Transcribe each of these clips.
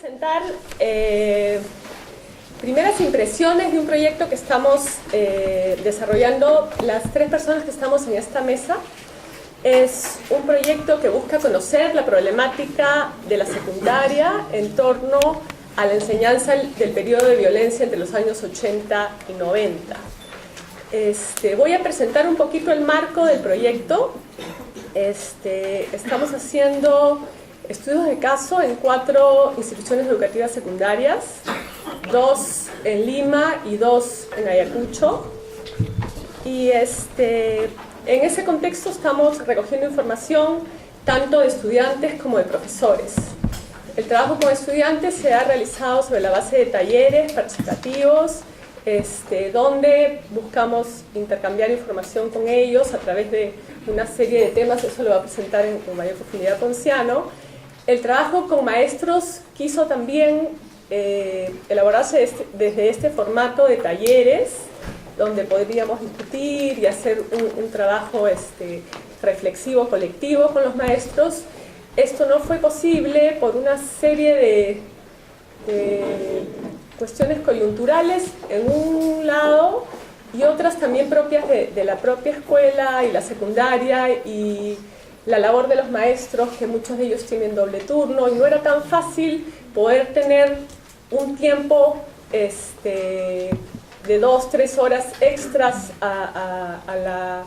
presentar primeras impresiones de un proyecto que estamos desarrollando las tres personas que estamos en esta mesa. Es un proyecto que busca conocer la problemática de la secundaria en torno a la enseñanza del periodo de violencia entre los años 80 y 90. Voy a presentar un poquito el marco del proyecto. Estamos haciendo estudios de caso en 4 instituciones educativas secundarias, 2 en Lima y 2 en Ayacucho. Y en ese contexto estamos recogiendo información tanto de estudiantes como de profesores. El trabajo con estudiantes se ha realizado sobre la base de talleres participativos, donde buscamos intercambiar información con ellos a través de una serie de temas. Eso lo va a presentar en mayor profundidad Ponciano. El trabajo con maestros quiso también elaborarse desde este formato de talleres, donde podríamos discutir y hacer un trabajo reflexivo, colectivo con los maestros. Esto no fue posible por una serie de cuestiones coyunturales en un lado y otras también propias de la propia escuela y la secundaria y la labor de los maestros, que muchos de ellos tienen doble turno, y no era tan fácil poder tener un tiempo de 2-3 horas extras al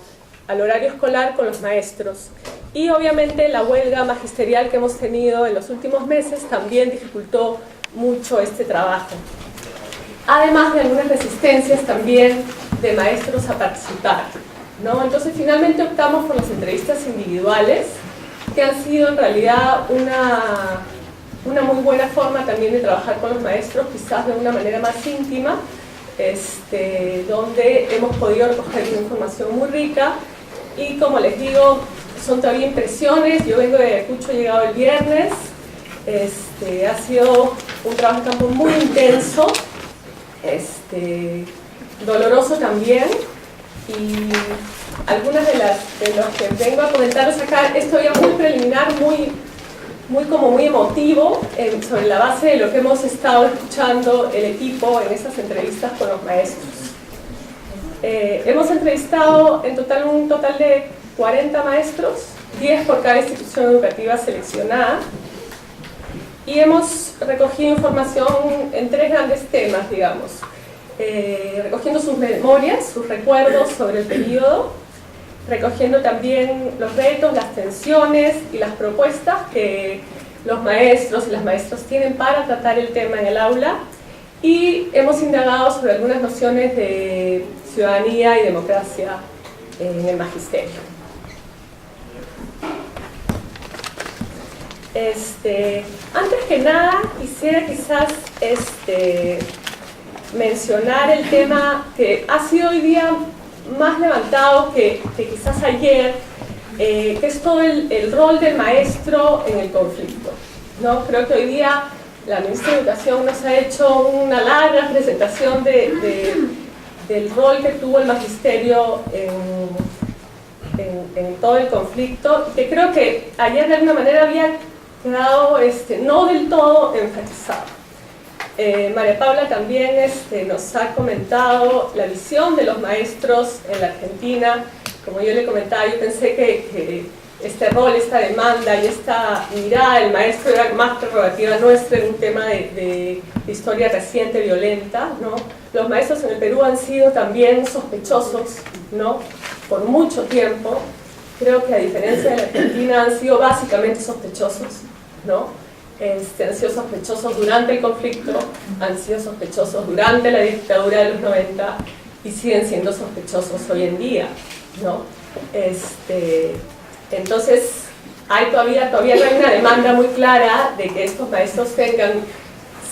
horario escolar con los maestros. Y obviamente la huelga magisterial que hemos tenido en los últimos meses también dificultó mucho este trabajo. Además de algunas resistencias también de maestros a participar, ¿no? Entonces finalmente optamos por las entrevistas individuales, que han sido en realidad una muy buena forma también de trabajar con los maestros, quizás de una manera más íntima, donde hemos podido recoger una información muy rica. Y como les digo, son todavía impresiones. Yo vengo de Ayacucho, he llegado el viernes. Ha sido un trabajo en campo muy intenso, doloroso también, y algunas de los que vengo a comentaros acá, esto ya muy preliminar, muy emotivo, sobre la base de lo que hemos estado escuchando el equipo en estas entrevistas con los maestros. Hemos entrevistado en total un total de 40 maestros, 10 por cada institución educativa seleccionada, y hemos recogido información en 3 grandes temas, digamos. Recogiendo sus memorias, sus recuerdos sobre el periodo, recogiendo también los retos, las tensiones y las propuestas que los maestros y las maestras tienen para tratar el tema en el aula, y hemos indagado sobre algunas nociones de ciudadanía y democracia en el magisterio. Antes que nada quisiera quizás mencionar el tema que ha sido hoy día más levantado que quizás ayer, que es todo el rol del maestro en el conflicto, ¿no? Creo que hoy día la ministra de Educación nos ha hecho una larga presentación del rol que tuvo el magisterio en todo el conflicto, que creo que ayer de alguna manera había quedado no del todo enfatizado. María Paula también nos ha comentado la visión de los maestros en la Argentina. Como yo le comentaba, yo pensé que este rol, esta demanda y esta mirada del maestro era más prerrogativa nuestra en un tema de historia reciente, violenta, ¿no? Los maestros en el Perú han sido también sospechosos, ¿no? Por mucho tiempo. Creo que a diferencia de la Argentina han sido básicamente sospechosos, ¿no? Han sido sospechosos durante el conflicto, han sido sospechosos durante la dictadura de los 90 y siguen siendo sospechosos hoy en día, ¿no? Entonces todavía no hay una demanda muy clara de que estos maestros tengan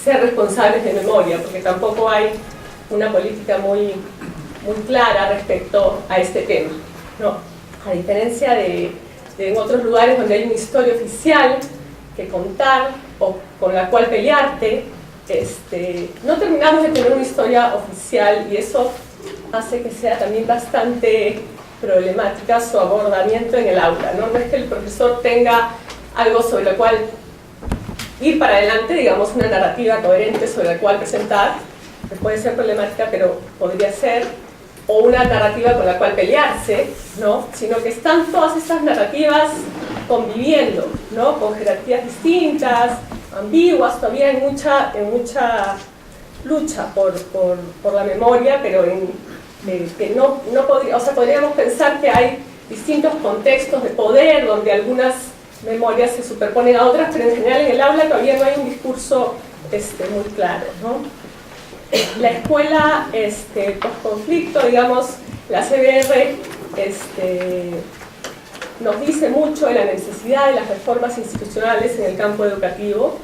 ser responsables de memoria, porque tampoco hay una política muy clara respecto a este tema, ¿no? A diferencia de en otros lugares donde hay una historia oficial que contar o con la cual pelearte, no terminamos de tener una historia oficial, y eso hace que sea también bastante problemática su abordamiento en el aula, ¿no? No es que el profesor tenga algo sobre lo cual ir para adelante, digamos, una narrativa coherente sobre la cual presentar, que puede ser problemática, pero podría ser, o una narrativa con la cual pelearse, ¿no? Sino que están todas estas narrativas conviviendo, ¿no? Con jerarquías distintas, ambiguas, todavía hay mucha lucha por la memoria, pero que no podría, o sea, podríamos pensar que hay distintos contextos de poder donde algunas memorias se superponen a otras, pero en general en el aula todavía no hay un discurso muy claro, ¿no? La escuela post-conflicto, digamos, la CBR nos dice mucho de la necesidad de las reformas institucionales en el campo educativo,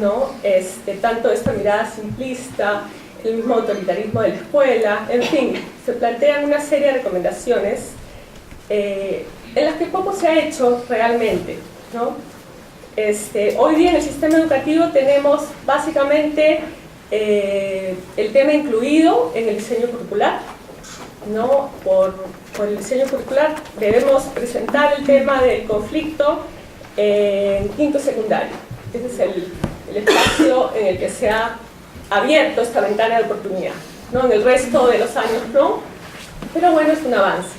¿no? Tanto esta mirada simplista, el mismo autoritarismo de la escuela, en fin, se plantean una serie de recomendaciones en las que poco se ha hecho realmente, ¿no? Hoy día en el sistema educativo tenemos básicamente el tema incluido en el diseño curricular, ¿no? Por el diseño curricular debemos presentar el tema del conflicto en quinto secundario. Ese es el espacio en el que se ha abierto esta ventana de oportunidad, ¿no? En el resto de los años no, pero bueno, es un avance.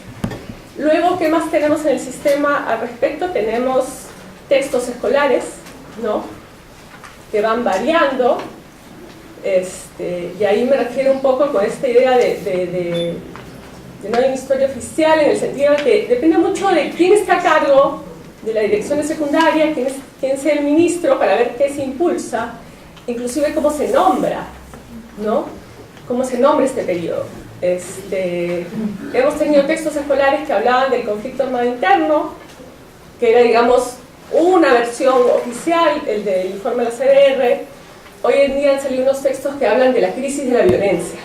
Luego, ¿qué más tenemos en el sistema al respecto? Tenemos textos escolares, ¿no? Que van variando, y ahí me refiero un poco con esta idea de no hay una historia oficial, en el sentido de que depende mucho de quién está a cargo de la dirección de secundaria, quién sea el ministro, para ver qué se impulsa, inclusive cómo se nombra, ¿no? Cómo se nombra este periodo. Hemos tenido textos escolares que hablaban del conflicto armado interno, que era, digamos, una versión oficial, el del informe de la CBR. Hoy en día han salido unos textos que hablan de la crisis de la violencia.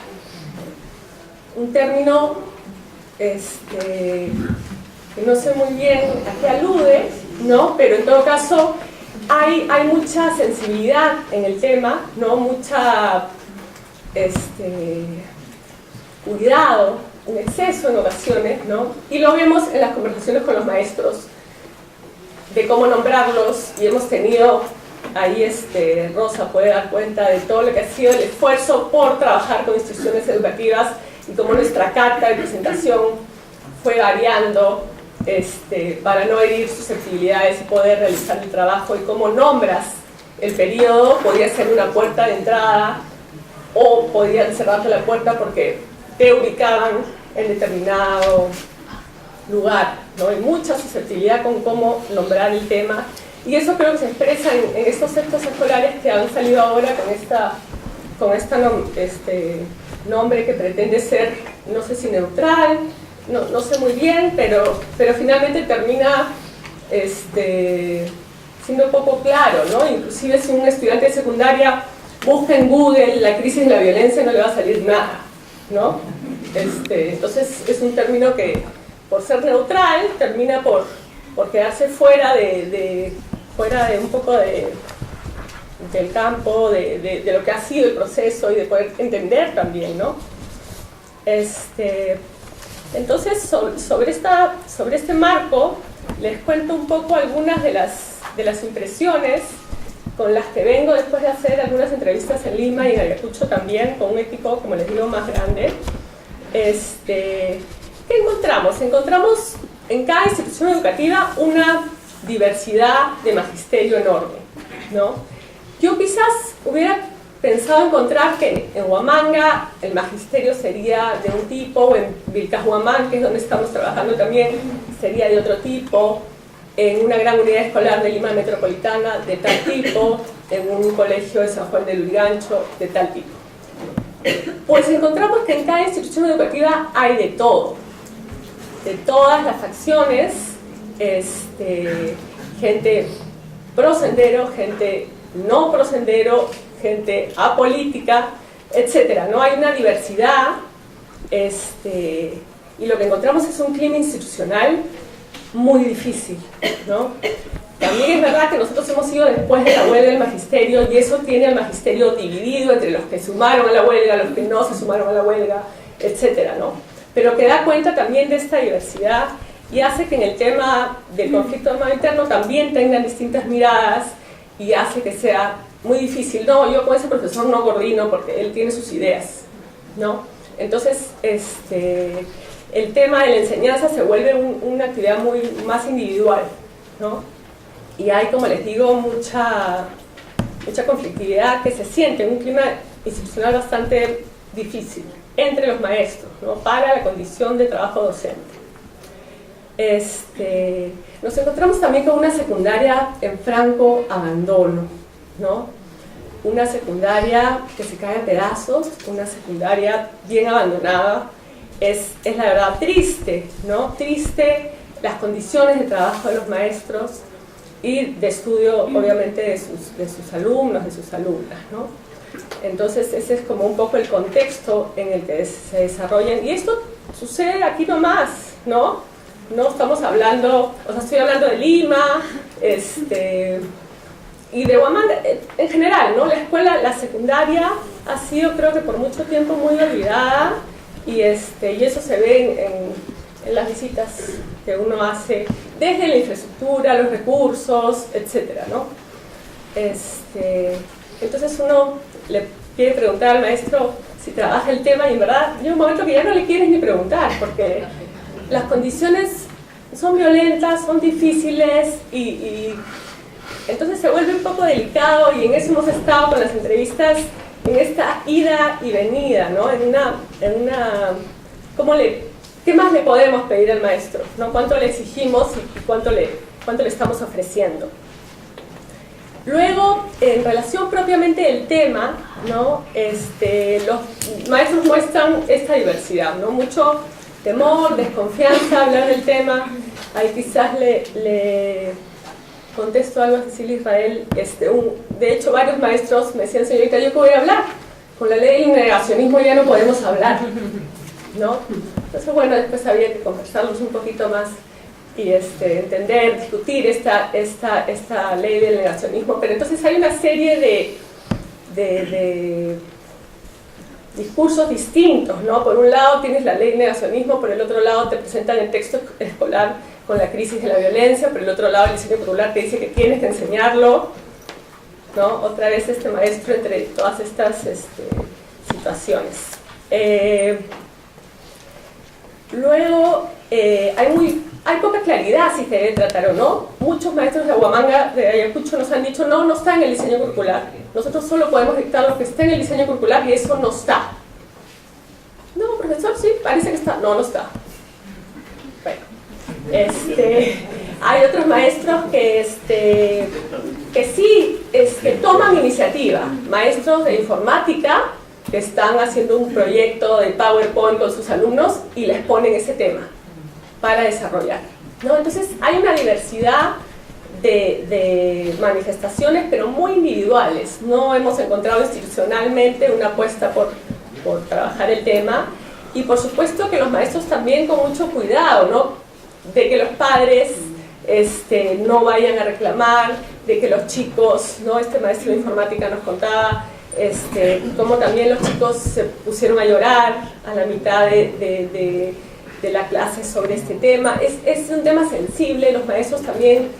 Un término que no sé muy bien a qué alude, ¿no? Pero en todo caso hay mucha sensibilidad en el tema, ¿no? Mucha cuidado, un exceso en ocasiones, ¿no? Y lo vemos en las conversaciones con los maestros de cómo nombrarlos, y hemos tenido ahí, Rosa puede dar cuenta de todo lo que ha sido el esfuerzo por trabajar con instituciones educativas y cómo nuestra carta de presentación fue variando para no herir susceptibilidades y poder realizar el trabajo, y cómo nombras el periodo, podía ser una puerta de entrada o podían cerrarte la puerta porque te ubicaban en determinado lugar, ¿no? Hay mucha susceptibilidad con cómo nombrar el tema, y eso creo que se expresa en estos textos escolares que han salido ahora con este nombre que pretende ser, no sé si neutral, no sé muy bien, pero finalmente termina siendo poco claro, ¿no? Inclusive si un estudiante de secundaria busca en Google la crisis de la violencia, no le va a salir nada, ¿no? Entonces es un término que, por ser neutral, termina por quedarse fuera de un poco del campo, de lo que ha sido el proceso, y de poder entender también, ¿no? Entonces, sobre este marco, les cuento un poco algunas de las impresiones con las que vengo después de hacer algunas entrevistas en Lima y en Ayacucho también, con un equipo, como les digo, más grande. ¿Qué encontramos? Encontramos en cada institución educativa una diversidad de magisterio enorme, ¿no? Yo quizás hubiera pensado encontrar que en Huamanga el magisterio sería de un tipo, o en Vilcashuamán, que es donde estamos trabajando también, sería de otro tipo, en una gran unidad escolar de Lima Metropolitana de tal tipo, en un colegio de San Juan de Lurigancho de tal tipo. Pues encontramos que en cada institución educativa hay de todo, de todas las facciones, gente pro sendero, gente no pro sendero, gente apolítica, etcétera, ¿no? Hay una diversidad, y lo que encontramos es un clima institucional muy difícil, ¿no? También es verdad que nosotros hemos ido después de la huelga del magisterio, y eso tiene al magisterio dividido entre los que sumaron a la huelga, los que no se sumaron a la huelga, etcétera, ¿no? Pero que da cuenta también de esta diversidad, y hace que en el tema del conflicto armado interno también tengan distintas miradas, y hace que sea muy difícil. No, yo con ese profesor no coordino porque él tiene sus ideas, ¿no? Entonces, el tema de la enseñanza se vuelve una actividad más individual, ¿no? Y hay, como les digo, mucha conflictividad que se siente en un clima institucional bastante difícil entre los maestros, ¿no? Para la condición de trabajo docente. Nos encontramos también con una secundaria en franco abandono, ¿no? Una secundaria que se cae a pedazos, una secundaria bien abandonada. Es la verdad triste, ¿no? Triste las condiciones de trabajo de los maestros y de estudio, obviamente, de sus alumnos, de sus alumnas, ¿no? Entonces, ese es como un poco el contexto en el que se desarrollan. Y esto sucede aquí nomás, ¿no? No estamos hablando, o sea, estoy hablando de Lima, y de Huamanga en general, ¿no? La escuela, la secundaria, ha sido, creo que por mucho tiempo, muy olvidada, y eso se ve en las visitas que uno hace desde la infraestructura, los recursos, etcétera, ¿no? Entonces uno le quiere preguntar al maestro si trabaja el tema y en verdad llega un momento que ya no le quieres ni preguntar porque las condiciones son violentas, son difíciles y entonces se vuelve un poco delicado y en eso hemos estado con las entrevistas en esta ida y venida, ¿no? ¿Qué más le podemos pedir al maestro? ¿No? ¿Cuánto le exigimos y cuánto le estamos ofreciendo? Luego, en relación propiamente del tema, ¿no? Los maestros muestran esta diversidad, ¿no? Mucho temor, desconfianza, hablar del tema. Ahí quizás le contesto algo a Cecilia Israel. De hecho, varios maestros me decían, señorita, ¿yo qué voy a hablar? Con la ley del negacionismo ya no podemos hablar, ¿no? Entonces, bueno, después había que conversarlos un poquito más y entender, discutir esta ley del negacionismo. Pero entonces hay una serie de discursos distintos, ¿no? Por un lado tienes la ley del negacionismo, por el otro lado te presentan el texto escolar con la crisis de la violencia, por el otro lado el diseño curricular te dice que tienes que enseñarlo, ¿no? Otra vez este maestro entre todas estas situaciones. Luego, hay poca claridad si se debe tratar o no. Muchos maestros de Huamanga, de Ayacucho, nos han dicho no está en el diseño curricular. Nosotros solo podemos dictar lo que está en el diseño curricular y eso no está. No, profesor, sí, parece que está. No está. Bueno, hay otros maestros que sí toman iniciativa. Maestros de informática que están haciendo un proyecto de PowerPoint con sus alumnos y les ponen ese tema para desarrollar, ¿no? Entonces hay una diversidad de manifestaciones, pero muy individuales. No hemos encontrado institucionalmente una apuesta por trabajar el tema y por supuesto que los maestros también con mucho cuidado, ¿no? De que los padres no vayan a reclamar, de que los chicos, ¿no? Este maestro de informática nos contaba cómo también los chicos se pusieron a llorar a la mitad de la clase sobre este tema. Es un tema sensible, los maestros también,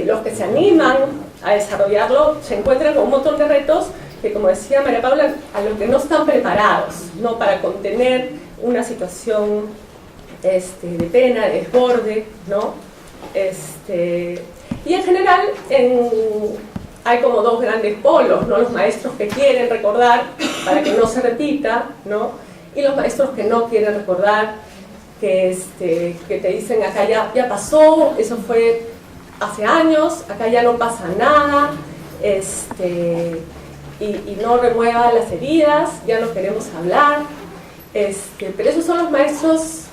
los que se animan a desarrollarlo, se encuentran con un montón de retos que, como decía María Paula, a los que no están preparados, ¿no? Para contener una situación de pena, de desborde, ¿no? Y en general, hay como dos grandes polos, ¿no? Los maestros que quieren recordar para que no se repita, ¿no? Y los maestros que no quieren recordar, que te dicen acá ya pasó, eso fue hace años, acá ya no pasa nada, y no remueva las heridas, ya no queremos hablar, pero esos son los maestros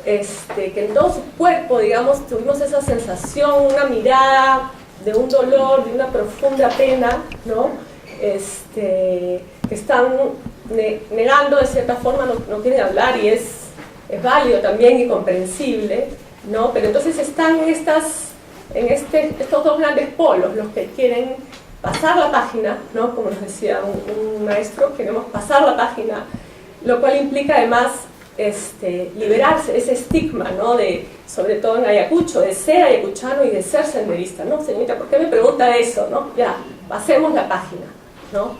que en todo su cuerpo, digamos, tuvimos esa sensación, una mirada de un dolor, de una profunda pena, ¿no? Que están negando de cierta forma, no quieren hablar y es válido también y comprensible, ¿no? Pero entonces están estos dos grandes polos, los que quieren pasar la página, ¿no? Como nos decía un maestro, queremos pasar la página, lo cual implica además liberarse de ese estigma, ¿no? Sobre todo en Ayacucho, de ser ayacuchano y de ser senderista, ¿no? Señorita, ¿por qué me pregunta eso, no? Ya, pasemos la página, ¿no?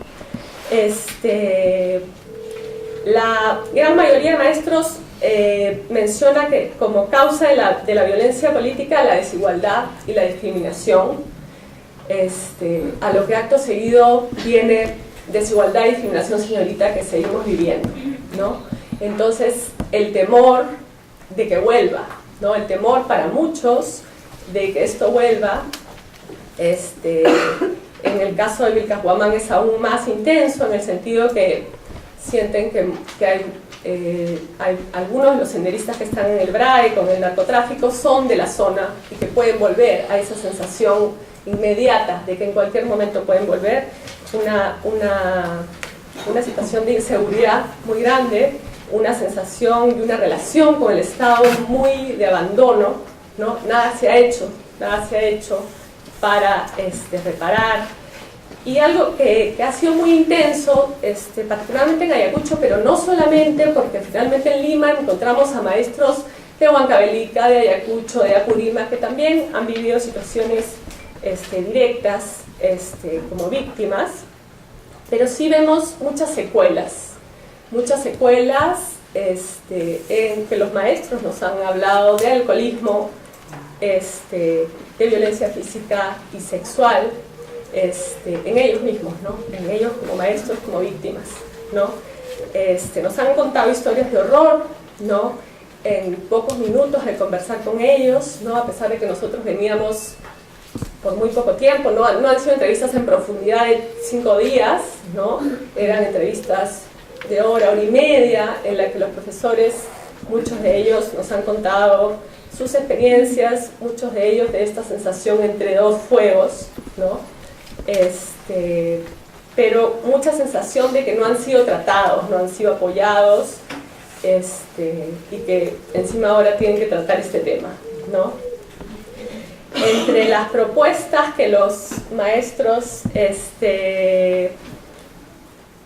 La gran mayoría de maestros menciona que como causa de la violencia política, la desigualdad y la discriminación, a lo que acto seguido viene desigualdad y discriminación, señorita, que seguimos viviendo, ¿no? Entonces, el temor de que vuelva, ¿no? El temor para muchos de que esto vuelva, en el caso de Vilcashuamán es aún más intenso, en el sentido que sienten que hay algunos de los senderistas que están en el BRAE con el narcotráfico son de la zona y que pueden volver a esa sensación inmediata de que en cualquier momento pueden volver, una situación de inseguridad muy grande, una sensación y una relación con el Estado muy de abandono, ¿no? Nada se ha hecho para reparar. Y algo que ha sido muy intenso, particularmente en Ayacucho, pero no solamente, porque finalmente en Lima encontramos a maestros de Huancavelica, de Ayacucho, de Apurímac, que también han vivido situaciones directas como víctimas, pero sí vemos muchas secuelas en que los maestros nos han hablado de alcoholismo, de violencia física y sexual, en ellos mismos, ¿no? En ellos como maestros, como víctimas, ¿no? Nos han contado historias de horror, ¿no? En pocos minutos de conversar con ellos, ¿no? A pesar de que nosotros veníamos por muy poco tiempo, no han sido entrevistas en profundidad de 5 días, ¿no? Eran entrevistas de hora y media, en la que los profesores, muchos de ellos nos han contado sus experiencias, muchos de ellos de esta sensación entre dos fuegos, ¿no? Pero mucha sensación de que no han sido tratados, no han sido apoyados, y que encima ahora tienen que tratar este tema, ¿no? Entre las propuestas que los maestros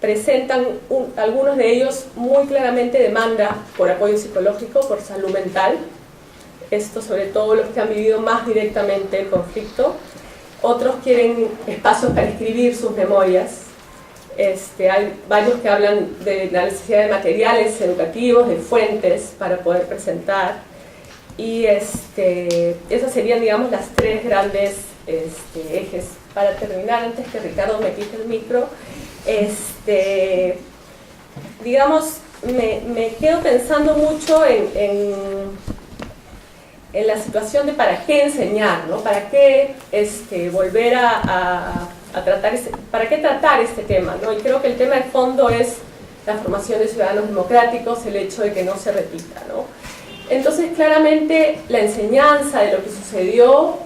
presentan, algunos de ellos muy claramente demanda por apoyo psicológico, por salud mental, esto sobre todo los que han vivido más directamente el conflicto. Otros quieren espacios para escribir sus memorias. Hay varios que hablan de la necesidad de materiales educativos, de fuentes para poder presentar. Y esas serían, digamos, las 3 grandes ejes. Para terminar, antes que Ricardo me quite el micro, digamos, me quedo pensando mucho en la situación de para qué enseñar, ¿no? Para qué volver a tratar para qué tratar este tema, ¿no? Y creo que el tema de fondo es la formación de ciudadanos democráticos, el hecho de que no se repita, ¿no? Entonces, claramente, la enseñanza de lo que sucedió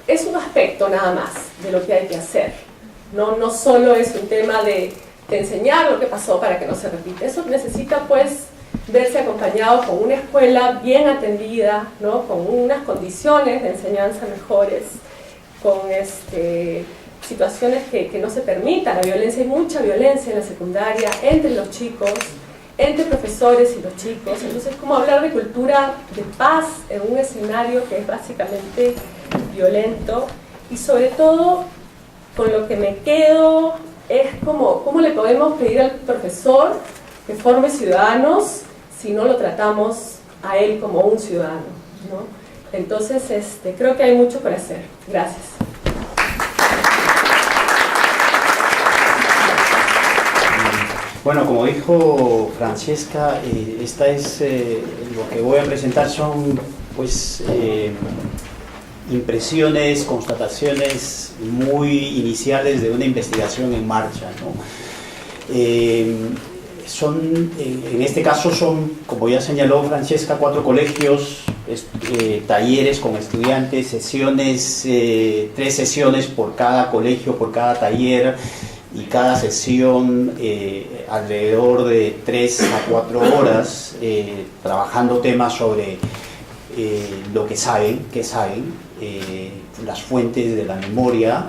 es un aspecto nada más de lo que hay que hacer, ¿no? No solo es un tema de enseñar lo que pasó para que no se repita. Eso necesita, pues, verse acompañado con una escuela bien atendida, ¿no? Con unas condiciones de enseñanza mejores, con situaciones que no se permita la violencia. Hay mucha violencia en la secundaria entre los chicos, entre profesores y los chicos. Entonces, ¿cómo hablar de cultura de paz en un escenario que es básicamente violento? Y sobre todo, con lo que me quedo es cómo le podemos pedir al profesor que forme ciudadanos si no lo tratamos a él como un ciudadano, ¿no? Entonces, creo que hay mucho por hacer. Gracias. Bueno, como dijo Francesca, esta es lo que voy a presentar son, pues, impresiones, constataciones muy iniciales de una investigación en marcha, ¿no? En este caso son, como ya señaló Francesca, 4 colegios, talleres con estudiantes, sesiones, 3 sesiones por cada colegio, por cada taller, y cada sesión alrededor de 3 a 4 horas, trabajando temas sobre lo que saben, las fuentes de la memoria,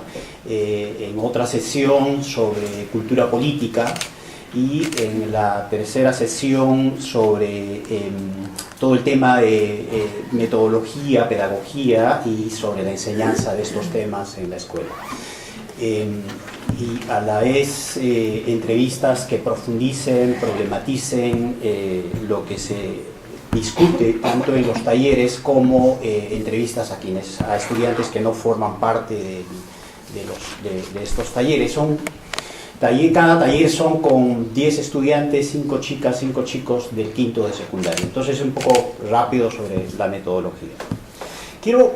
en otra sesión sobre cultura política, y en la tercera sesión sobre todo el tema de metodología, pedagogía y sobre la enseñanza de estos temas en la escuela. Y a la vez entrevistas que profundicen, problematicen lo que se discute tanto en los talleres como entrevistas a estudiantes que no forman parte de estos talleres. Cada taller son con 10 estudiantes, 5 chicas, 5 chicos del quinto de secundaria. Entonces un poco rápido sobre la metodología. Quiero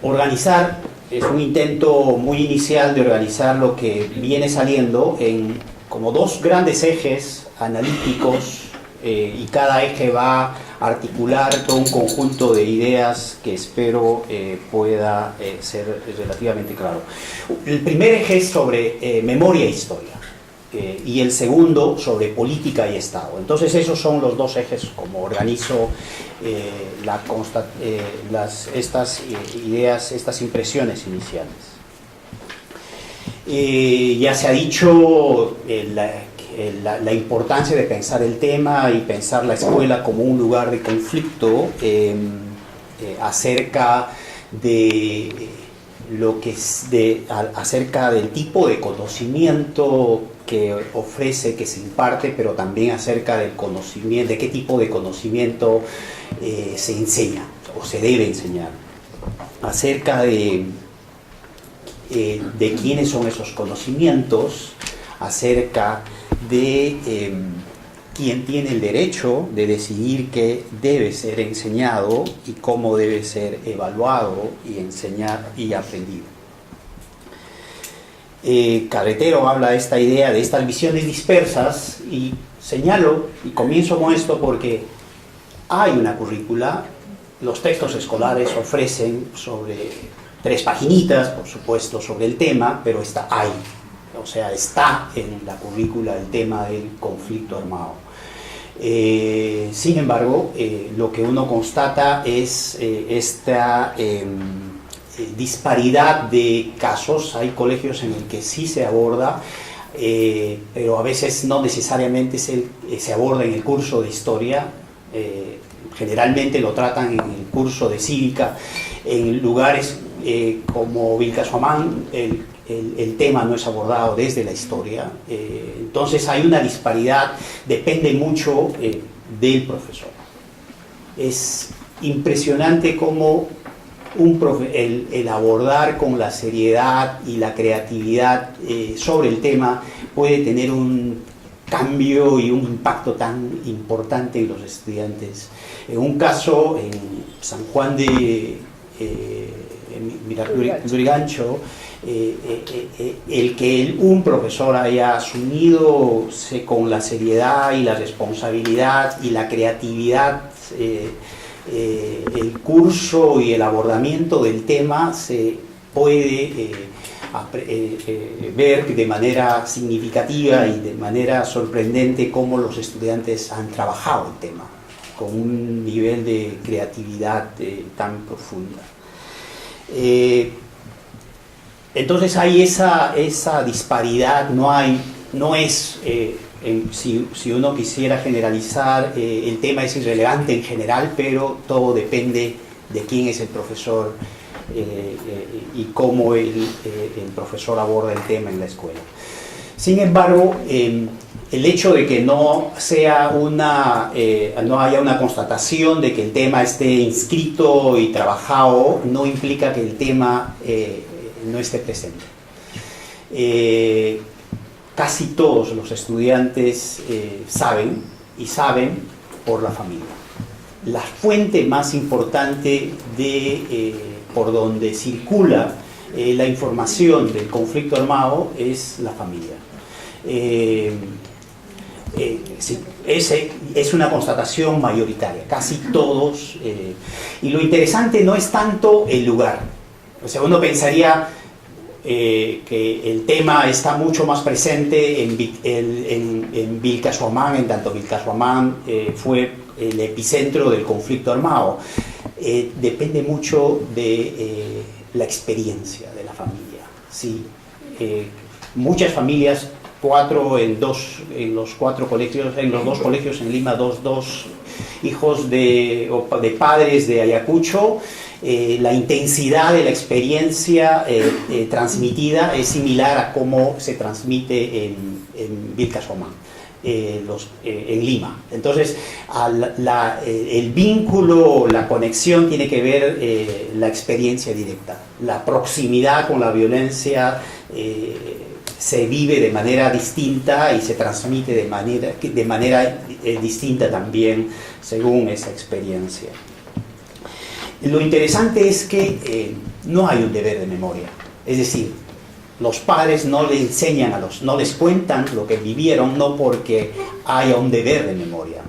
organizar, es un intento muy inicial de organizar lo que viene saliendo en como dos grandes ejes analíticos, y cada eje va a articular todo un conjunto de ideas que espero pueda ser relativamente claro. El primer eje es sobre memoria e historia, y el segundo sobre política y Estado. Entonces esos son los dos ejes como organizo estas ideas, estas impresiones iniciales. Ya se ha dicho la importancia de pensar el tema y pensar la escuela como un lugar de conflicto acerca de acerca del tipo de conocimiento que ofrece, que se imparte, pero también acerca del conocimiento, de qué tipo de conocimiento se enseña o se debe enseñar, acerca de quiénes son esos conocimientos, acerca de quién tiene el derecho de decidir qué debe ser enseñado y cómo debe ser evaluado y enseñar y aprendido. Carretero habla de esta idea, de estas visiones dispersas, y señalo, y comienzo con esto porque hay una currícula, los textos escolares ofrecen sobre 3 paginitas, por supuesto, sobre el tema, pero está ahí. O sea, está en la currícula el tema del conflicto armado. Sin embargo, lo que uno constata es esta disparidad de casos. Hay colegios en el que sí se aborda, pero a veces no necesariamente se aborda en el curso de historia. Generalmente lo tratan en el curso de cívica. En lugares como Vilcashuamán, el tema no es abordado desde la historia. Entonces hay una disparidad, depende mucho del profesor. Es impresionante cómo el abordar con la seriedad y la creatividad sobre el tema puede tener un cambio y un impacto tan importante en los estudiantes. En un caso, en San Juan de Lurigancho, el que un profesor haya asumido con la seriedad y la responsabilidad y la creatividad el curso y el abordamiento del tema, se puede ver de manera significativa y de manera sorprendente cómo los estudiantes han trabajado el tema con un nivel de creatividad tan profunda. Entonces hay esa disparidad, no es, si uno quisiera generalizar, el tema es irrelevante en general, pero todo depende de quién es el profesor y cómo el profesor aborda el tema en la escuela. Sin embargo, el hecho de que no haya una constatación de que el tema esté inscrito y trabajado no implica que el tema no esté presente. Casi todos los estudiantes saben por la familia. La fuente más importante por donde circula la información del conflicto armado es la familia. Sí, es una constatación mayoritaria, casi todos. Y lo interesante no es tanto el lugar. O sea, uno pensaría que el tema está mucho más presente en Vilcashuamán, en tanto Vilcashuamán fue el epicentro del conflicto armado. Depende mucho de la experiencia de la familia. ¿Sí? Muchas familias en los dos colegios en Lima, dos hijos de padres de Ayacucho. La intensidad de la experiencia transmitida es similar a cómo se transmite en Vilcasomán, en Lima. Entonces, el vínculo, la conexión tiene que ver la experiencia directa. La proximidad con la violencia se vive de manera distinta y se transmite de manera distinta también según esa experiencia. Lo interesante es que no hay un deber de memoria, es decir, los padres no le enseñan no les cuentan lo que vivieron, no porque haya un deber de memoria.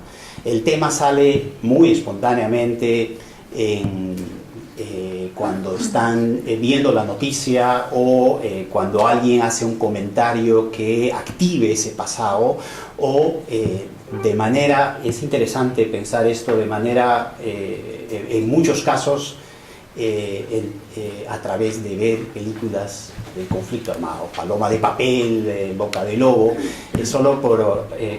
El tema sale muy espontáneamente cuando están viendo la noticia o cuando alguien hace un comentario que active ese pasado o es interesante pensar esto de manera, en muchos casos, a través de ver películas de conflicto armado, Paloma de Papel, Boca de Lobo. Solo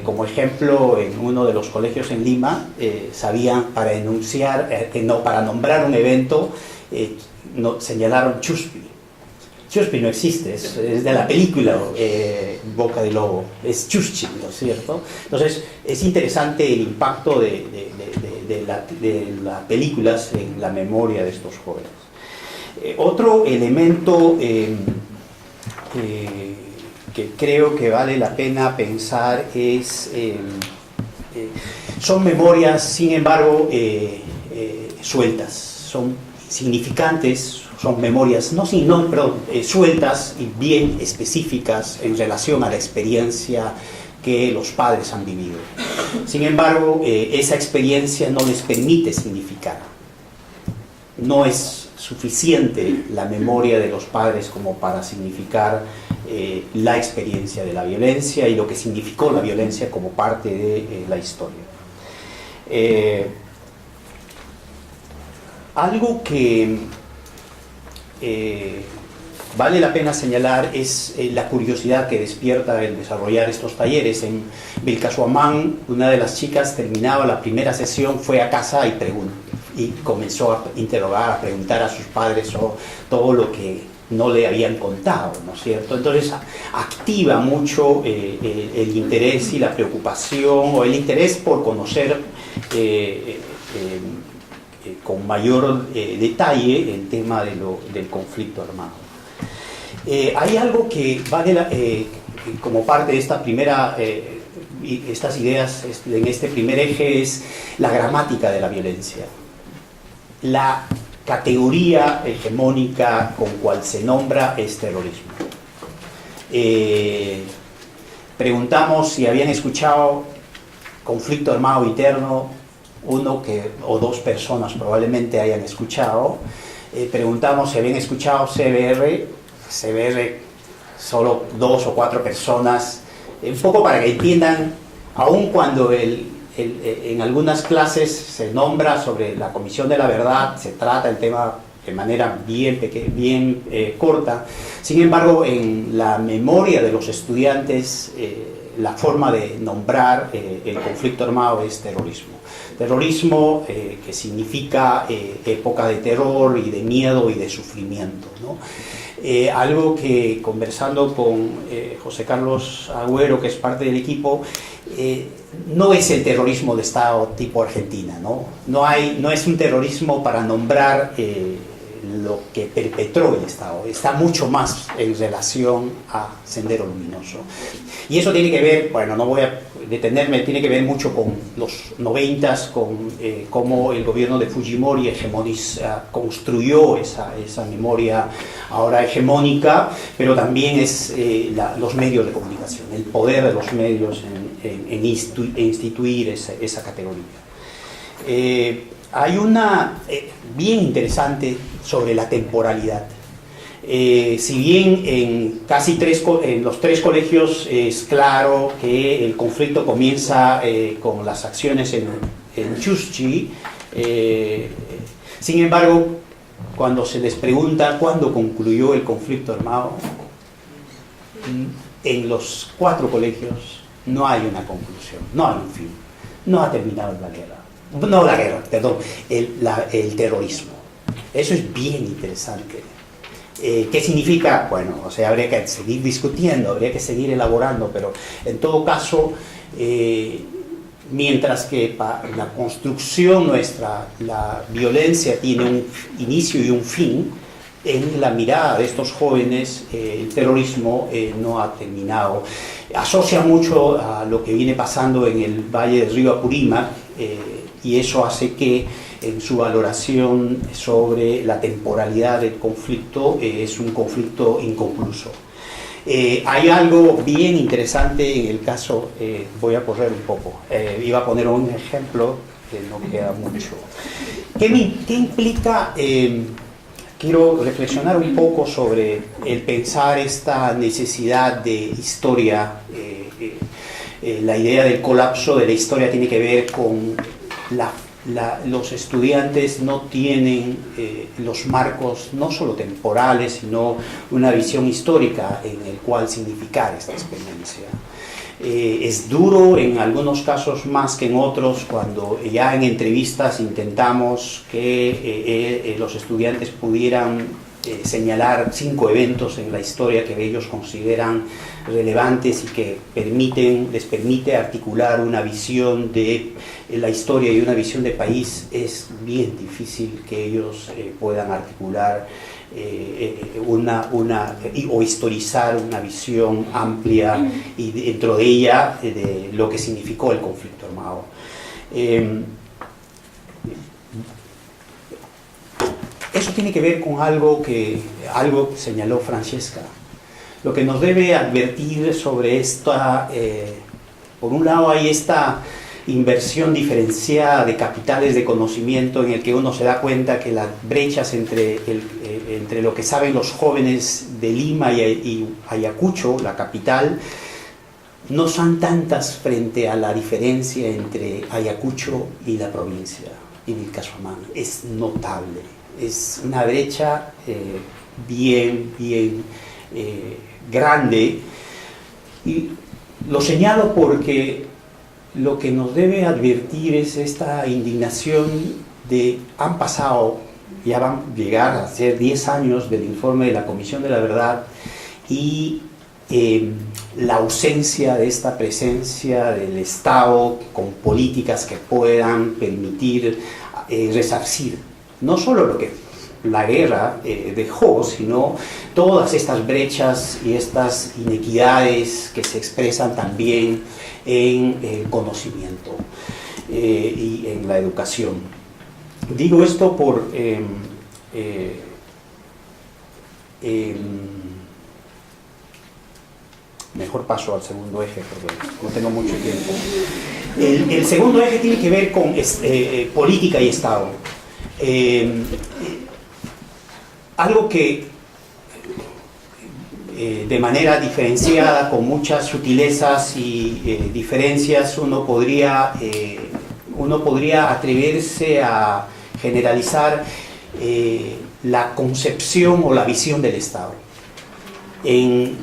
como ejemplo, en uno de los colegios en Lima sabían para nombrar un evento, señalaron Chuspi. Chuspi no existe, es de la película Boca de Lobo, es Chuschi, ¿no es cierto? Entonces es interesante el impacto de las películas en la memoria de estos jóvenes. Otro elemento que creo que vale la pena pensar son memorias, sin embargo, sueltas, son significantes. Son memorias sueltas y bien específicas en relación a la experiencia que los padres han vivido. Sin embargo, esa experiencia no les permite significar. No es suficiente la memoria de los padres como para significar la experiencia de la violencia y lo que significó la violencia como parte de la historia. Algo que vale la pena señalar es la curiosidad que despierta el desarrollar estos talleres. En Vilcasomán, una de las chicas terminaba la primera sesión, fue a casa y comenzó a interrogar, a preguntar a sus padres todo lo que no le habían contado, ¿no es cierto? Entonces activa mucho el interés y la preocupación, o el interés por conocer con mayor detalle el tema del conflicto armado. Hay algo que como parte de esta primera, estas ideas en este primer eje, es la gramática de la violencia. La categoría hegemónica con cual se nombra es terrorismo. Preguntamos si habían escuchado conflicto armado interno. Uno o dos personas probablemente hayan escuchado. Preguntamos si habían escuchado CBR, solo 2 o 4 personas, un poco para que entiendan, aun cuando en algunas clases se nombra sobre la Comisión de la Verdad, se trata el tema de manera bien corta. Sin embargo, en la memoria de los estudiantes, la forma de nombrar el conflicto armado es terrorismo. Terrorismo que significa época de terror y de miedo y de sufrimiento, ¿no? Algo que, conversando con José Carlos Agüero, que es parte del equipo, no es el terrorismo de Estado tipo Argentina, ¿no? No es un terrorismo para nombrar lo que perpetró el Estado, está mucho más en relación a Sendero Luminoso. Y eso tiene que ver, bueno, no voy a detenerme, tiene que ver mucho con los 90s, con cómo el gobierno de Fujimori construyó esa memoria ahora hegemónica, pero también es los medios de comunicación, el poder de los medios en instituir esa categoría. Hay una bien interesante sobre la temporalidad. Si bien en los 3 colegios es claro que el conflicto comienza con las acciones en Chuschi, sin embargo, cuando se les pregunta cuándo concluyó el conflicto armado, en los 4 colegios no hay una conclusión, no hay un fin, no ha terminado el terrorismo. Eso es bien interesante. ¿Qué significa? Bueno, o sea, habría que seguir discutiendo, habría que seguir elaborando, pero en todo caso, mientras que para la construcción nuestra, la violencia tiene un inicio y un fin, en la mirada de estos jóvenes, el terrorismo no ha terminado. Asocia mucho a lo que viene pasando en el Valle del Río Apurímac, y eso hace que en su valoración sobre la temporalidad del conflicto es un conflicto inconcluso. Hay algo bien interesante en el caso, voy a correr un poco, iba a poner un ejemplo que no queda mucho. ¿Qué implica? Quiero reflexionar un poco sobre el pensar esta necesidad de historia. La idea del colapso de la historia tiene que ver con los estudiantes no tienen los marcos no solo temporales, sino una visión histórica en el cual significar esta experiencia. Es duro en algunos casos más que en otros cuando ya en entrevistas intentamos que los estudiantes pudieran señalar 5 eventos en la historia que ellos consideran relevantes y que les permite articular una visión de la historia y una visión de país. Es bien difícil que ellos puedan articular o historizar una visión amplia y dentro de ella de lo que significó el conflicto armado. Eso tiene que ver con algo que señaló Francesca. Lo que nos debe advertir sobre esta, por un lado hay esta inversión diferenciada de capitales de conocimiento en el que uno se da cuenta que las brechas entre lo que saben los jóvenes de Lima y Ayacucho, la capital, no son tantas frente a la diferencia entre Ayacucho y la provincia, y Vilcashuamán. Es notable, es una brecha bien grande, y lo señalo porque lo que nos debe advertir es esta indignación de han pasado, ya van a llegar a ser 10 años del informe de la Comisión de la Verdad y la ausencia de esta presencia del Estado con políticas que puedan permitir resarcir no solo lo que la guerra dejó, sino todas estas brechas y estas inequidades que se expresan también en el conocimiento y en la educación. Digo esto por mejor paso al segundo eje porque no tengo mucho tiempo. El segundo eje tiene que ver con política y Estado. Algo que de manera diferenciada, con muchas sutilezas y diferencias, uno podría atreverse a generalizar la concepción o la visión del Estado. En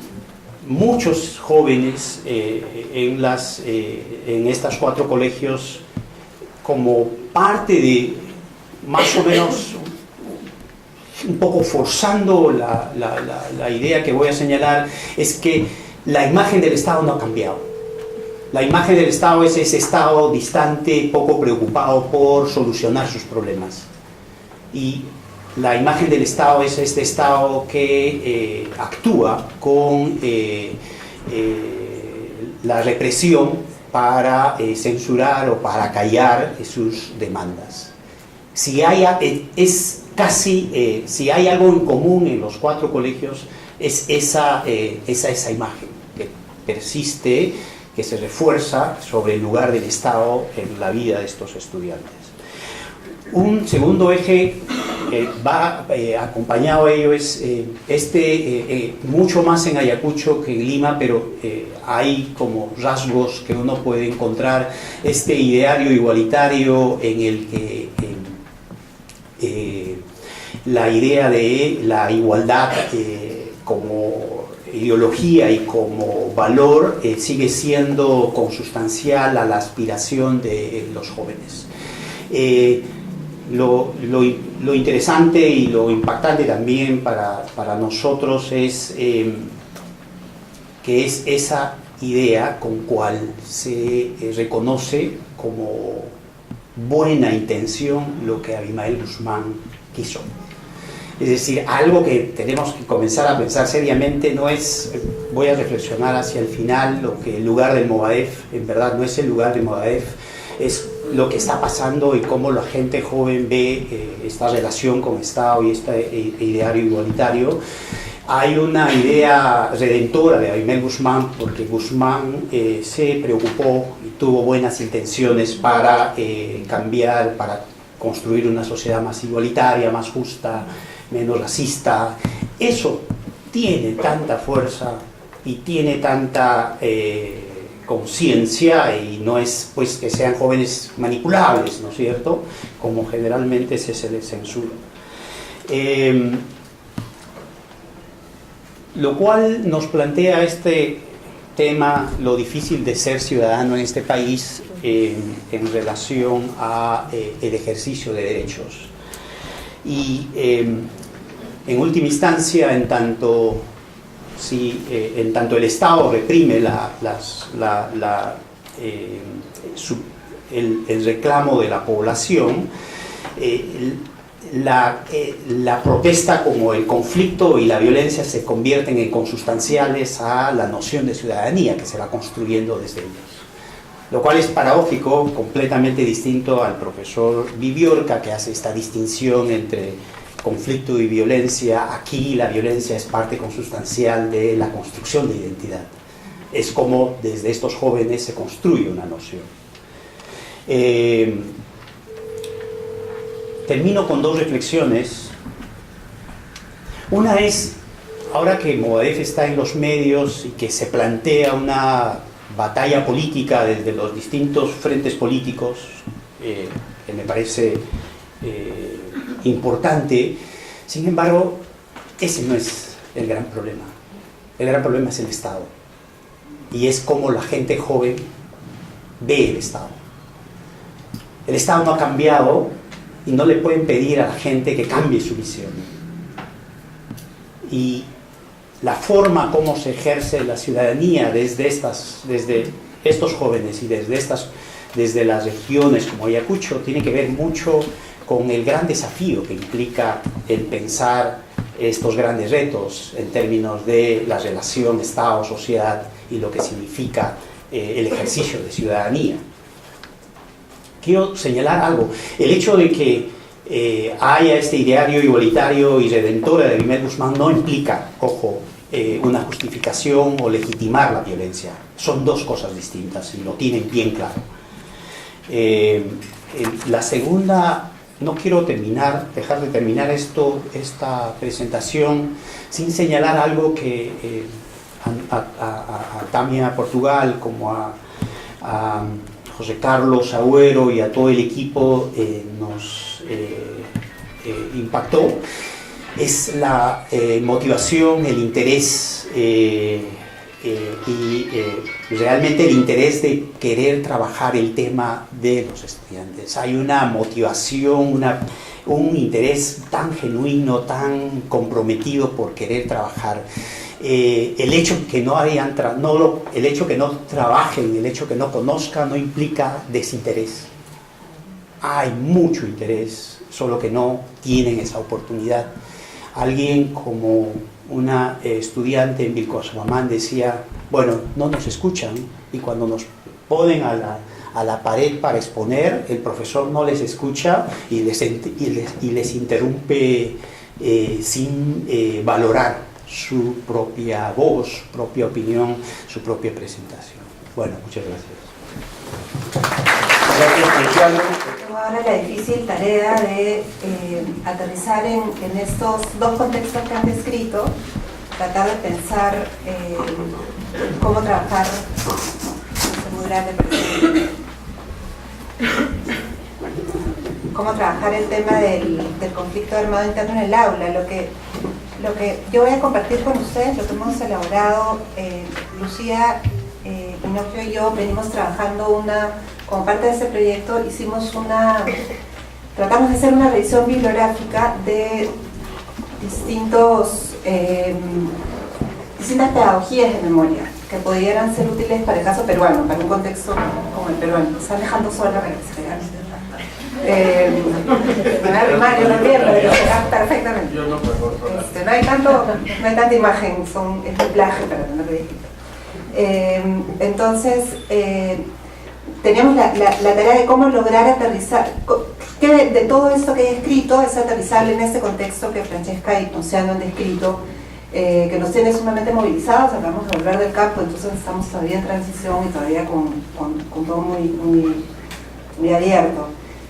muchos jóvenes en estos 4 colegios, como parte de más o menos un poco forzando la idea que voy a señalar, es que la imagen del Estado no ha cambiado. La imagen del Estado es ese Estado distante, poco preocupado por solucionar sus problemas. Y la imagen del Estado es este Estado que actúa con la represión para censurar o para callar sus demandas. Si hay algo en común en los 4 colegios, es esa imagen que persiste, que se refuerza sobre el lugar del Estado en la vida de estos estudiantes. Un segundo eje va acompañado de ello es mucho más en Ayacucho que en Lima, pero hay como rasgos que uno puede encontrar este ideario igualitario en el que la idea de la igualdad como ideología y como valor sigue siendo consustancial a la aspiración de los jóvenes. Lo interesante y lo impactante también para nosotros es que es esa idea con cual se reconoce como buena intención lo que Abimael Guzmán quiso. Es decir, algo que tenemos que comenzar a pensar seriamente no es, voy a reflexionar hacia el final, lo que el lugar del Movadef, en verdad no es el lugar del Movadef, es lo que está pasando y cómo la gente joven ve esta relación con Estado y este ideario igualitario. Hay una idea redentora de Abimael Guzmán, porque Guzmán se preocupó y tuvo buenas intenciones para cambiar, para construir una sociedad más igualitaria, más justa, menos racista. Eso tiene tanta fuerza y tiene tanta conciencia, y no es pues que sean jóvenes manipulables, ¿no es cierto?, como generalmente se les censura. Lo cual nos plantea este tema, lo difícil de ser ciudadano en este país en relación a el ejercicio de derechos. Y en última instancia, en tanto el Estado reprime el reclamo de la población, la protesta como el conflicto y la violencia se convierten en consustanciales a la noción de ciudadanía que se va construyendo desde ellos. Lo cual es paradójico, completamente distinto al profesor Viviorca, que hace esta distinción entre conflicto y violencia. Aquí la violencia es parte consustancial de la construcción de identidad. Es como desde estos jóvenes se construye una noción. Termino con dos reflexiones. Una es, ahora que Movadef está en los medios y que se plantea una batalla política desde los distintos frentes políticos, que me parece importante, sin embargo, ese no es el gran problema. El gran problema es el Estado. Y es cómo la gente joven ve el Estado. El Estado no ha cambiado y no le pueden pedir a la gente que cambie su visión. Y la forma como se ejerce la ciudadanía desde estos jóvenes y desde las regiones como Ayacucho tiene que ver mucho con el gran desafío que implica el pensar estos grandes retos en términos de la relación Estado-sociedad y lo que significa el ejercicio de ciudadanía. Quiero señalar algo. El hecho de que haya este ideario igualitario y redentor de Abimael Guzmán no implica, ojo, una justificación o legitimar la violencia. Son dos cosas distintas y lo tienen bien claro. La segunda, no quiero dejar de terminar esta presentación sin señalar algo que a Tamia Portugal, como a José Carlos Agüero y a todo el equipo nos impactó, es la motivación, el interés y realmente el interés de querer trabajar el tema de los estudiantes. Hay una motivación, un interés tan genuino, tan comprometido por querer trabajar. El hecho que no trabajen, el hecho que no conozcan, no implica desinterés. Hay mucho interés, solo que no tienen esa oportunidad. Alguien como una estudiante en Vilcosmamán decía, bueno, no nos escuchan, y cuando nos ponen a la pared para exponer, el profesor no les escucha y les interrumpe sin valorar su propia voz, propia opinión, su propia presentación. Bueno, muchas gracias. Gracias, Cristiano. Tengo ahora la difícil tarea de aterrizar en estos dos contextos que han descrito, tratar de pensar cómo trabajar, muy grande, cómo trabajar el tema del conflicto armado interno en el aula. Lo que Lo que yo voy a compartir con ustedes, lo que hemos elaborado, Lucía, Pinocchio y yo venimos trabajando como parte de este proyecto, tratamos de hacer una revisión bibliográfica de distintas pedagogías de memoria que pudieran ser útiles para el caso peruano, para un contexto como el peruano. Se está dejando sola para que se vean. Mario también, pero perfectamente. Yo no puedo. No hay tanta imagen, es un plagio para tenerlo distinto. Entonces, teníamos la tarea de cómo lograr aterrizar, que de todo esto que he escrito es aterrizable en este contexto que Francesca y Luciano han descrito, que nos tiene sumamente movilizados. Acabamos de volver del campo, entonces estamos todavía en transición y todavía con todo muy abierto.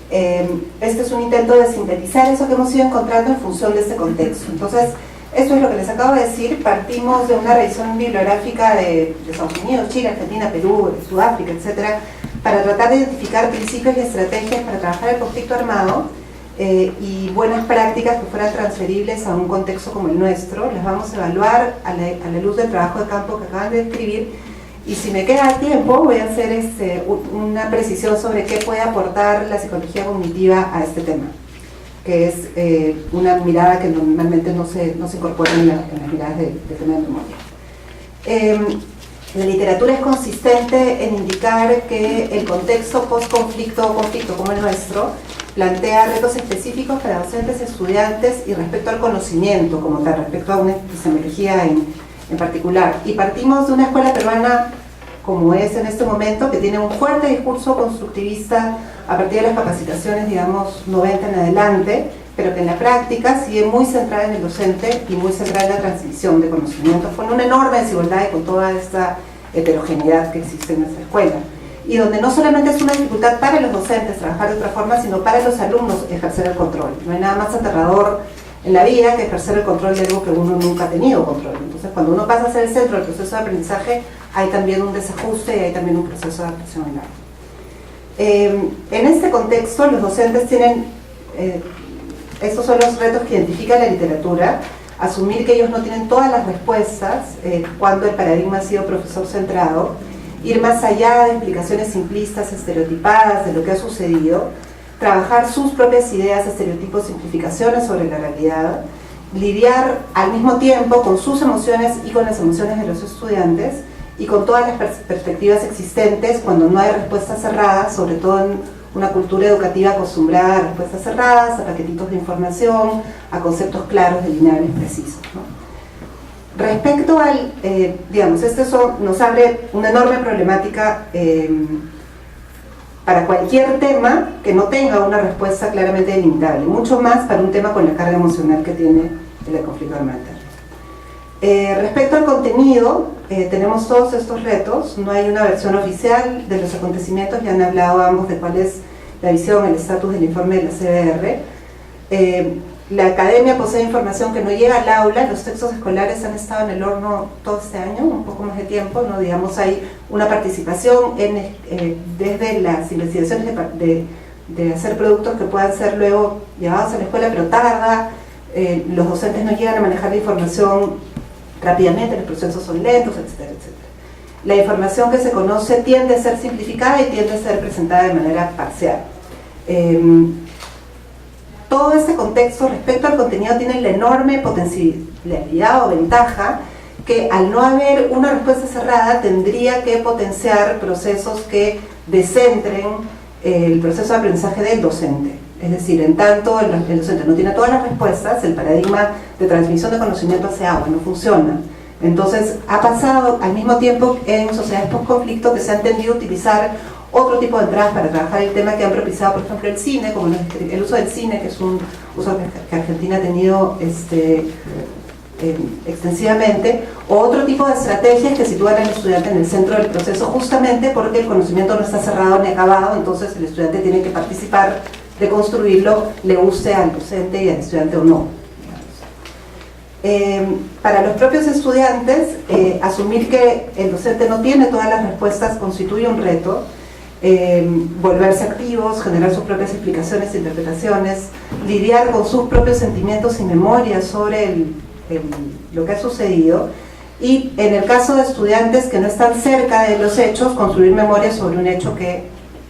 Este es un intento de sintetizar eso que hemos ido encontrando en función de este contexto. Entonces, esto es lo que les acabo de decir. Partimos de una revisión bibliográfica de Estados Unidos, Chile, Argentina, Perú, Sudáfrica, etcétera, para tratar de identificar principios y estrategias para trabajar el conflicto armado y buenas prácticas que fueran transferibles a un contexto como el nuestro. Las vamos a evaluar a la luz del trabajo de campo que acaban de describir. Y si me queda tiempo, voy a hacer una precisión sobre qué puede aportar la psicología cognitiva a este tema, que es una mirada que normalmente no se incorpora en las miradas del tema de memoria. La literatura es consistente en indicar que el contexto post-conflicto o conflicto como el nuestro plantea retos específicos para docentes, estudiantes y respecto al conocimiento como tal, respecto a una epistemología en particular. Y partimos de una escuela peruana como es en este momento, que tiene un fuerte discurso constructivista a partir de las capacitaciones, digamos, 90 en adelante, pero que en la práctica sigue muy centrada en el docente y muy centrada en la transmisión de conocimientos, con una enorme desigualdad y con toda esta heterogeneidad que existe en nuestra escuela. Y donde no solamente es una dificultad para los docentes trabajar de otra forma, sino para los alumnos ejercer el control. No hay nada más aterrador en la vida que ejercer el control de algo que uno nunca ha tenido control. Entonces, cuando uno pasa a ser el centro del proceso de aprendizaje, hay también un desajuste y hay también un proceso de adaptación en algo. En este contexto, los docentes tienen, estos son los retos que identifica la literatura, asumir que ellos no tienen todas las respuestas cuando el paradigma ha sido profesor centrado, ir más allá de explicaciones simplistas, estereotipadas de lo que ha sucedido, trabajar sus propias ideas, estereotipos, simplificaciones sobre la realidad, lidiar al mismo tiempo con sus emociones y con las emociones de los estudiantes y con todas las perspectivas existentes cuando no hay respuestas cerradas, sobre todo en una cultura educativa acostumbrada a respuestas cerradas, a paquetitos de información, a conceptos claros, delineables, precisos, ¿no? Respecto al, digamos, nos abre una enorme problemática para cualquier tema que no tenga una respuesta claramente delimitable, mucho más para un tema con la carga emocional que tiene el conflicto armado. Respecto al contenido, tenemos todos estos retos. No hay una versión oficial de los acontecimientos, ya han hablado ambos de cuál es la visión, el estatus del informe de la CBR. La academia posee información que no llega al aula. Los textos escolares han estado en el horno todo este año, un poco más de tiempo, ¿no? Digamos, hay una participación desde las investigaciones de hacer productos que puedan ser luego llevados a la escuela, pero tarda. Los docentes no llegan a manejar la información rápidamente, los procesos son lentos, etcétera, etcétera. La información que se conoce tiende a ser simplificada y tiende a ser presentada de manera parcial. Todo este contexto respecto al contenido tiene la enorme potencialidad o ventaja que al no haber una respuesta cerrada tendría que potenciar procesos que descentren el proceso de aprendizaje del docente. Es decir, en tanto el docente no tiene todas las respuestas, el paradigma de transmisión de conocimiento hacia agua no funciona. Entonces ha pasado al mismo tiempo en sociedades post-conflicto que se ha entendido utilizar otro tipo de entradas para trabajar el tema que han propiciado, por ejemplo, el cine, como el uso del cine, que es un uso que Argentina ha tenido extensivamente, o otro tipo de estrategias que sitúan al estudiante en el centro del proceso, justamente porque el conocimiento no está cerrado ni acabado, entonces el estudiante tiene que participar de construirlo, le guste al docente y al estudiante o no. Para los propios estudiantes, asumir que el docente no tiene todas las respuestas constituye un reto. Volverse activos, generar sus propias explicaciones e interpretaciones, lidiar con sus propios sentimientos y memorias sobre lo que ha sucedido, y en el caso de estudiantes que no están cerca de los hechos, construir memorias sobre un hecho que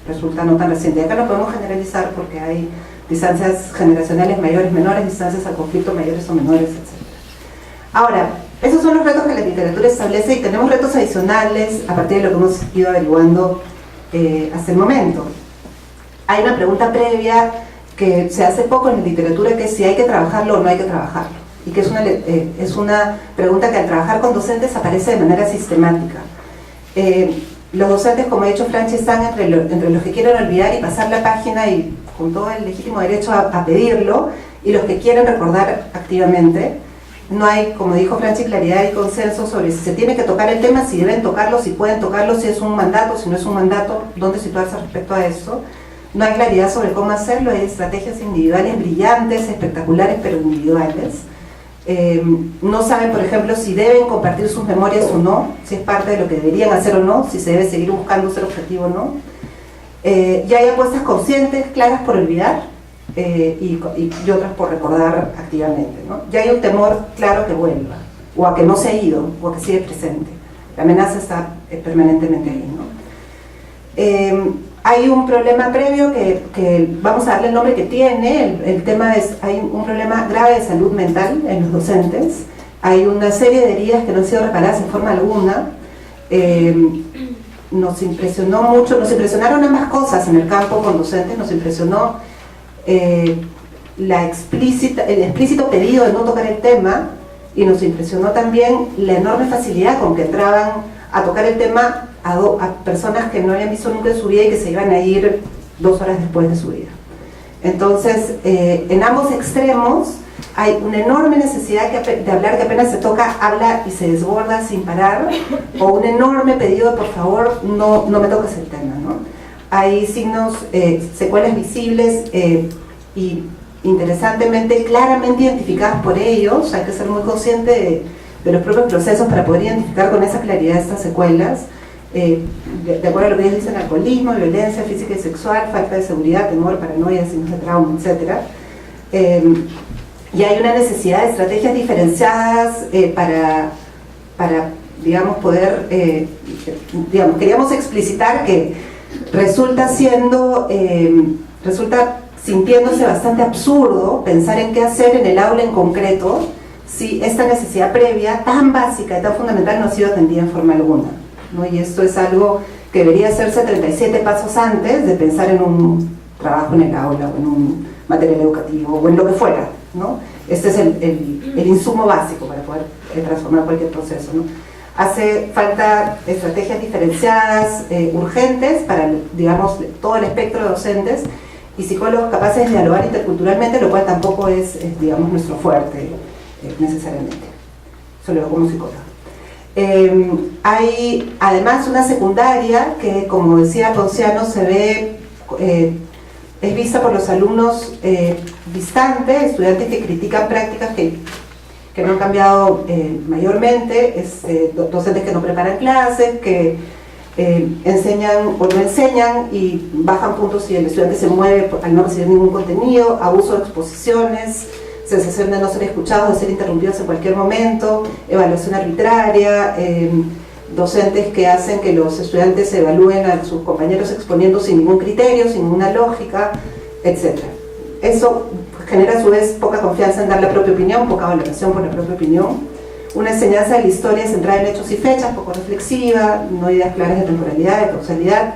resulta no tan reciente. Acá no podemos generalizar porque hay distancias generacionales mayores, menores, distancias al conflicto mayores o menores, etc. Ahora, esos son los retos que la literatura establece, y tenemos retos adicionales a partir de lo que hemos ido averiguando hasta el momento. Hay una pregunta previa que se hace poco en la literatura, que es si hay que trabajarlo o no hay que trabajarlo, y que es una pregunta que al trabajar con docentes aparece de manera sistemática. Los docentes, como ha dicho Franchi, están entre los que quieren olvidar y pasar la página y con todo el legítimo derecho a pedirlo, y los que quieren recordar activamente. No hay, como dijo Franchi, claridad y consenso sobre si se tiene que tocar el tema, si deben tocarlo, si pueden tocarlo, si es un mandato, si no es un mandato, dónde situarse respecto a eso. No hay claridad sobre cómo hacerlo, hay estrategias individuales brillantes, espectaculares, pero individuales. No saben, por ejemplo, si deben compartir sus memorias o no, si es parte de lo que deberían hacer o no, si se debe seguir buscando ser objetivo o no. Ya hay apuestas conscientes, claras por olvidar, y otras por recordar activamente, ¿no? Ya hay un temor claro que vuelva, o a que no se ha ido, o a que sigue presente. La amenaza está permanentemente ahí, ¿no? Hay un problema previo que vamos a darle el nombre que tiene. El tema es, hay un problema grave de salud mental en los docentes. Hay una serie de heridas que no han sido reparadas en forma alguna. Nos impresionó mucho, nos impresionaron ambas cosas en el campo con docentes. Nos impresionó el explícito pedido de no tocar el tema, y nos impresionó también la enorme facilidad con que entraban a tocar el tema a personas que no habían visto nunca en su vida y que se iban a ir 2 horas después de su vida. Entonces, en ambos extremos hay una enorme necesidad de hablar, que apenas se toca, habla y se desborda sin parar, o un enorme pedido de por favor, no me toques el tema, ¿no? Hay signos, secuelas visibles y interesantemente, claramente identificadas por ellos. Hay que ser muy consciente de los propios procesos para poder identificar con esa claridad estas secuelas. De acuerdo a lo que ellos dicen: alcoholismo, violencia física y sexual, falta de seguridad, temor, paranoia, signos de trauma, etc. Y hay una necesidad de estrategias diferenciadas para digamos, poder, queríamos explicitar que resulta sintiéndose bastante absurdo pensar en qué hacer en el aula en concreto si esta necesidad previa, tan básica y tan fundamental, no ha sido atendida en forma alguna, ¿no? Y esto es algo que debería hacerse 37 pasos antes de pensar en un trabajo en el aula, o en un material educativo, o en lo que fuera, ¿no? Este es el insumo básico para poder transformar cualquier proceso, ¿no? Hace falta estrategias diferenciadas, urgentes, para, digamos, todo el espectro de docentes, y psicólogos capaces de dialogar interculturalmente, lo cual tampoco es digamos, nuestro fuerte necesariamente. Eso lo veo como psicóloga. Hay además una secundaria que, como decía Ponciano, se ve, es vista por los alumnos distante, estudiantes que critican prácticas que no han cambiado mayormente, docentes que no preparan clases, que enseñan o no enseñan y bajan puntos si el estudiante se mueve al no recibir ningún contenido, abuso de exposiciones, sensación de no ser escuchados, de ser interrumpidos en cualquier momento, evaluación arbitraria, docentes que hacen que los estudiantes evalúen a sus compañeros exponiendo sin ningún criterio, sin ninguna lógica, etc. Eso genera a su vez poca confianza en dar la propia opinión, poca valoración por la propia opinión. Una enseñanza de la historia centrada en hechos y fechas, poco reflexiva, no ideas claras de temporalidad, de causalidad,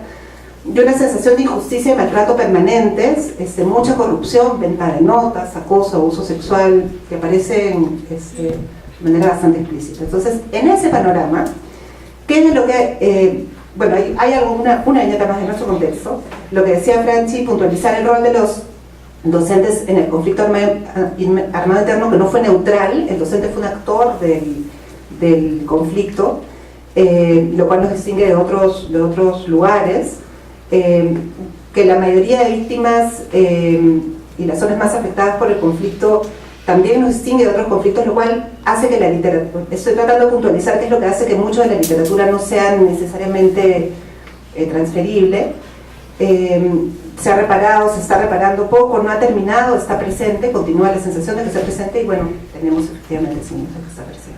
y una sensación de injusticia y maltrato permanentes, mucha corrupción, venta de notas, acoso, abuso sexual, que aparecen de manera bastante explícita. Entonces, en ese panorama, ¿qué es de lo que... bueno, hay una viñeta más de nuestro contexto, lo que decía Franchi, puntualizar el rol de los docentes en el conflicto armado interno, que no fue neutral, el docente fue un actor del conflicto, lo cual nos distingue de otros lugares, que la mayoría de víctimas y las zonas más afectadas por el conflicto también nos distingue de otros conflictos, lo cual hace que la literatura, estoy tratando de puntualizar qué es lo que hace que mucho de la literatura no sea necesariamente transferible. se ha reparado, se está reparando poco, no ha terminado, está presente, continúa la sensación de que está presente y bueno, tenemos efectivamente el signo de que está presente.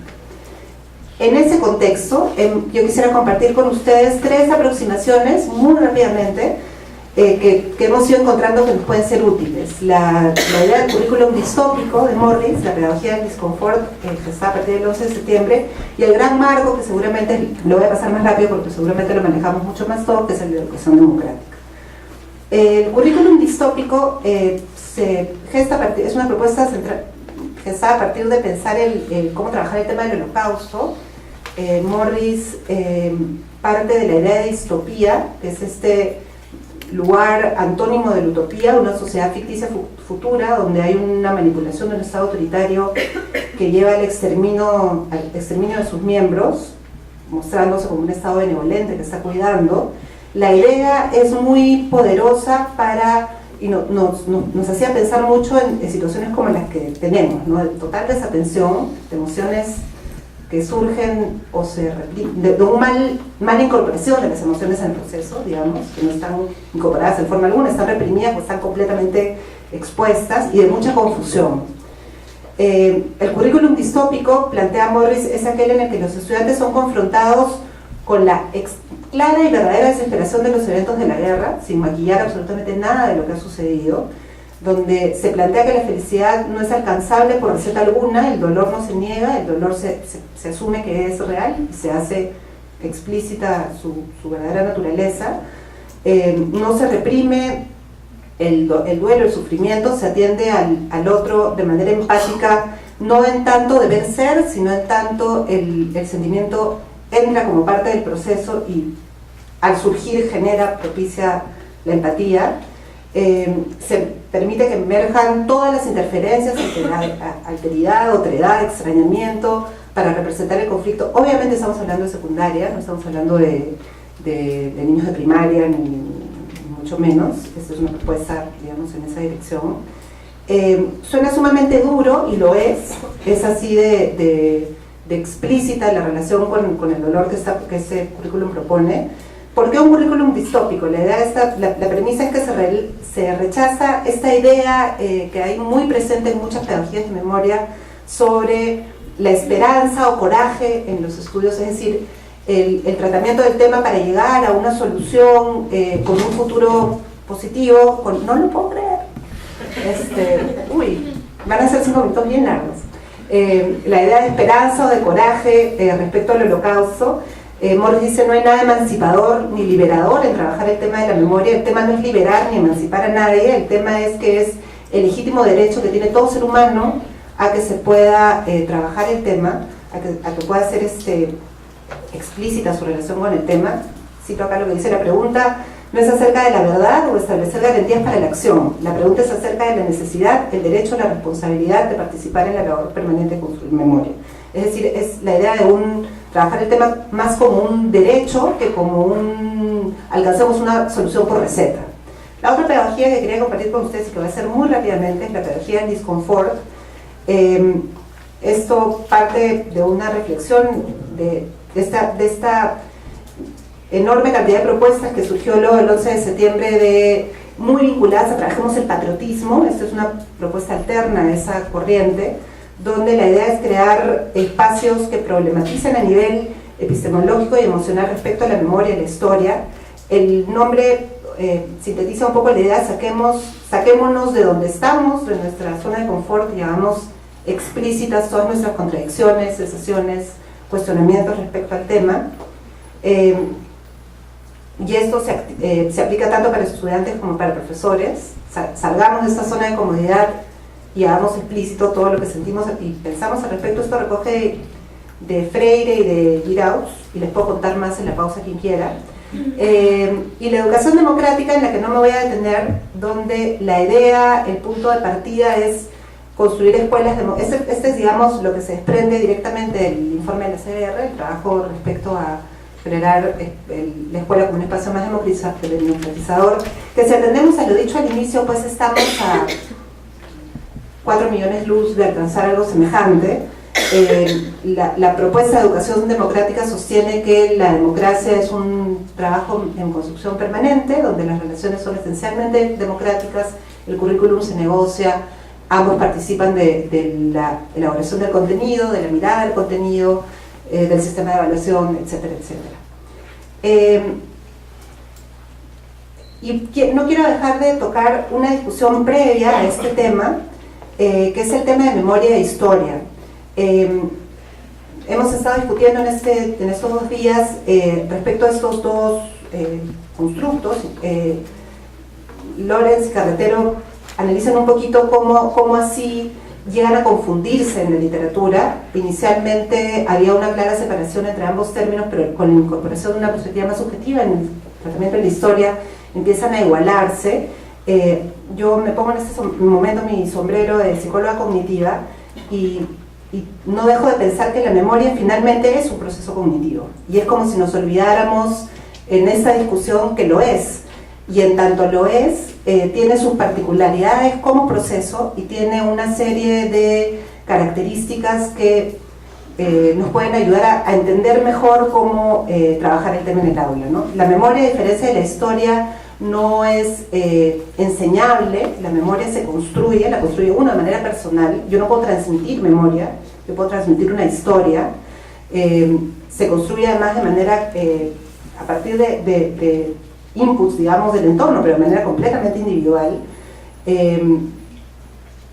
En ese contexto, yo quisiera compartir con ustedes 3 aproximaciones, muy rápidamente, que hemos ido encontrando que nos pueden ser útiles. La idea del currículum distópico de Morris, la pedagogía del disconfort, que está a partir del 11 de septiembre, y el gran marco, que seguramente, lo voy a pasar más rápido porque seguramente lo manejamos mucho más todo, que es el de educación democrática. El currículum distópico se gesta a partir, es una propuesta gestada a partir de pensar cómo trabajar el tema del holocausto. Morris parte de la idea de distopía, que es este lugar antónimo de la utopía, una sociedad ficticia futura donde hay una manipulación de un Estado autoritario que lleva al exterminio de sus miembros, mostrándose como un Estado benevolente que está cuidando. La idea es muy poderosa y nos hacía pensar mucho en situaciones como las que tenemos, ¿no? De total desatención, de emociones que surgen o se reprimen, de mala incorporación de las emociones en el proceso, digamos, que no están incorporadas en forma alguna, están reprimidas o están completamente expuestas, y de mucha confusión. El currículum distópico, plantea Morris, es aquel en el que los estudiantes son confrontados con la clara y verdadera desesperación de los eventos de la guerra, sin maquillar absolutamente nada de lo que ha sucedido, donde se plantea que la felicidad no es alcanzable por receta alguna, el dolor no se niega, el dolor se asume que es real y se hace explícita su verdadera naturaleza, no se reprime el duelo, el sufrimiento, se atiende al otro de manera empática, no en tanto deber ser, sino en tanto el sentimiento entra como parte del proceso y al surgir propicia la empatía. Se permite que emerjan todas las interferencias entre la alteridad, otredad, extrañamiento, para representar el conflicto. Obviamente estamos hablando de secundaria, no estamos hablando de niños de primaria, ni mucho menos. Esta es una propuesta, digamos, en esa dirección. Suena sumamente duro, y lo es así de explícita la relación con el dolor que ese currículum propone. ¿Por qué un currículum distópico? La premisa es que se rechaza esta idea que hay muy presente en muchas pedagogías de memoria sobre la esperanza o coraje en los estudios, es decir, el tratamiento del tema para llegar a una solución con un futuro positivo, no lo puedo creer. Van a ser 5 minutos bien largos. La idea de esperanza o de coraje respecto al holocausto. Morris dice: no hay nada emancipador ni liberador en trabajar el tema de la memoria. El tema no es liberar ni emancipar a nadie, el tema es que es el legítimo derecho que tiene todo ser humano a que se pueda trabajar el tema, a que pueda ser explícita su relación con el tema. Cito acá lo que dice la pregunta: no es acerca de la verdad o establecer garantías para la acción, la pregunta es acerca de la necesidad, el derecho, la responsabilidad de participar en la labor permanente de construir memoria. Es decir, es la idea de trabajar el tema más como un derecho que como alcancemos una solución por receta. La otra pedagogía que quería compartir con ustedes y que voy a hacer muy rápidamente es la pedagogía del disconfort. Esto parte de una reflexión de esta enorme cantidad de propuestas que surgió luego el 11 de septiembre muy vinculadas a Trabajemos el Patriotismo. Esta es una propuesta alterna a esa corriente, donde la idea es crear espacios que problematicen a nivel epistemológico y emocional respecto a la memoria y la historia. El nombre sintetiza un poco la idea: saquémonos de donde estamos, de nuestra zona de confort, y hagamos explícitas todas nuestras contradicciones, sensaciones, cuestionamientos respecto al tema. Y esto se aplica tanto para estudiantes como para profesores. Salgamos de esta zona de comodidad y hagamos explícito todo lo que sentimos y pensamos al respecto. Esto recoge de Freire y de Giraud, y les puedo contar más en la pausa quien quiera. Y la educación democrática, en la que no me voy a detener, donde la idea, el punto de partida es construir escuelas este es, digamos, lo que se desprende directamente del informe de la CBR, el trabajo respecto a generar la escuela como un espacio más democratizador, que si atendemos a lo dicho al inicio, pues estamos a 4 millones luz de alcanzar algo semejante. la propuesta de educación democrática sostiene que la democracia es un trabajo en construcción permanente, donde las relaciones son esencialmente democráticas, el currículum se negocia, ambos participan de la elaboración del contenido, de la mirada del contenido, del sistema de evaluación, etcétera, etcétera. Y no quiero dejar de tocar una discusión previa a este tema, que es el tema de memoria e historia. Hemos estado discutiendo en estos 2 días respecto a estos dos constructos. Lorenz y Carretero analizan un poquito cómo así llegan a confundirse en la literatura. Inicialmente había una clara separación entre ambos términos, pero con la incorporación de una perspectiva más subjetiva en el tratamiento de la historia empiezan a igualarse. Yo me pongo en este momento mi sombrero de psicóloga cognitiva y no dejo de pensar que la memoria finalmente es un proceso cognitivo, y es como si nos olvidáramos en esta discusión que lo es, y en tanto lo es, tiene sus particularidades como proceso y tiene una serie de características que nos pueden ayudar a entender mejor cómo trabajar el tema en el aula, ¿no? La memoria, a diferencia de la historia, no es enseñable. La memoria se construye, la construye uno de manera personal. Yo no puedo transmitir memoria, yo puedo transmitir una historia. Se construye además de manera, a partir de inputs, digamos, del entorno, pero de manera completamente individual.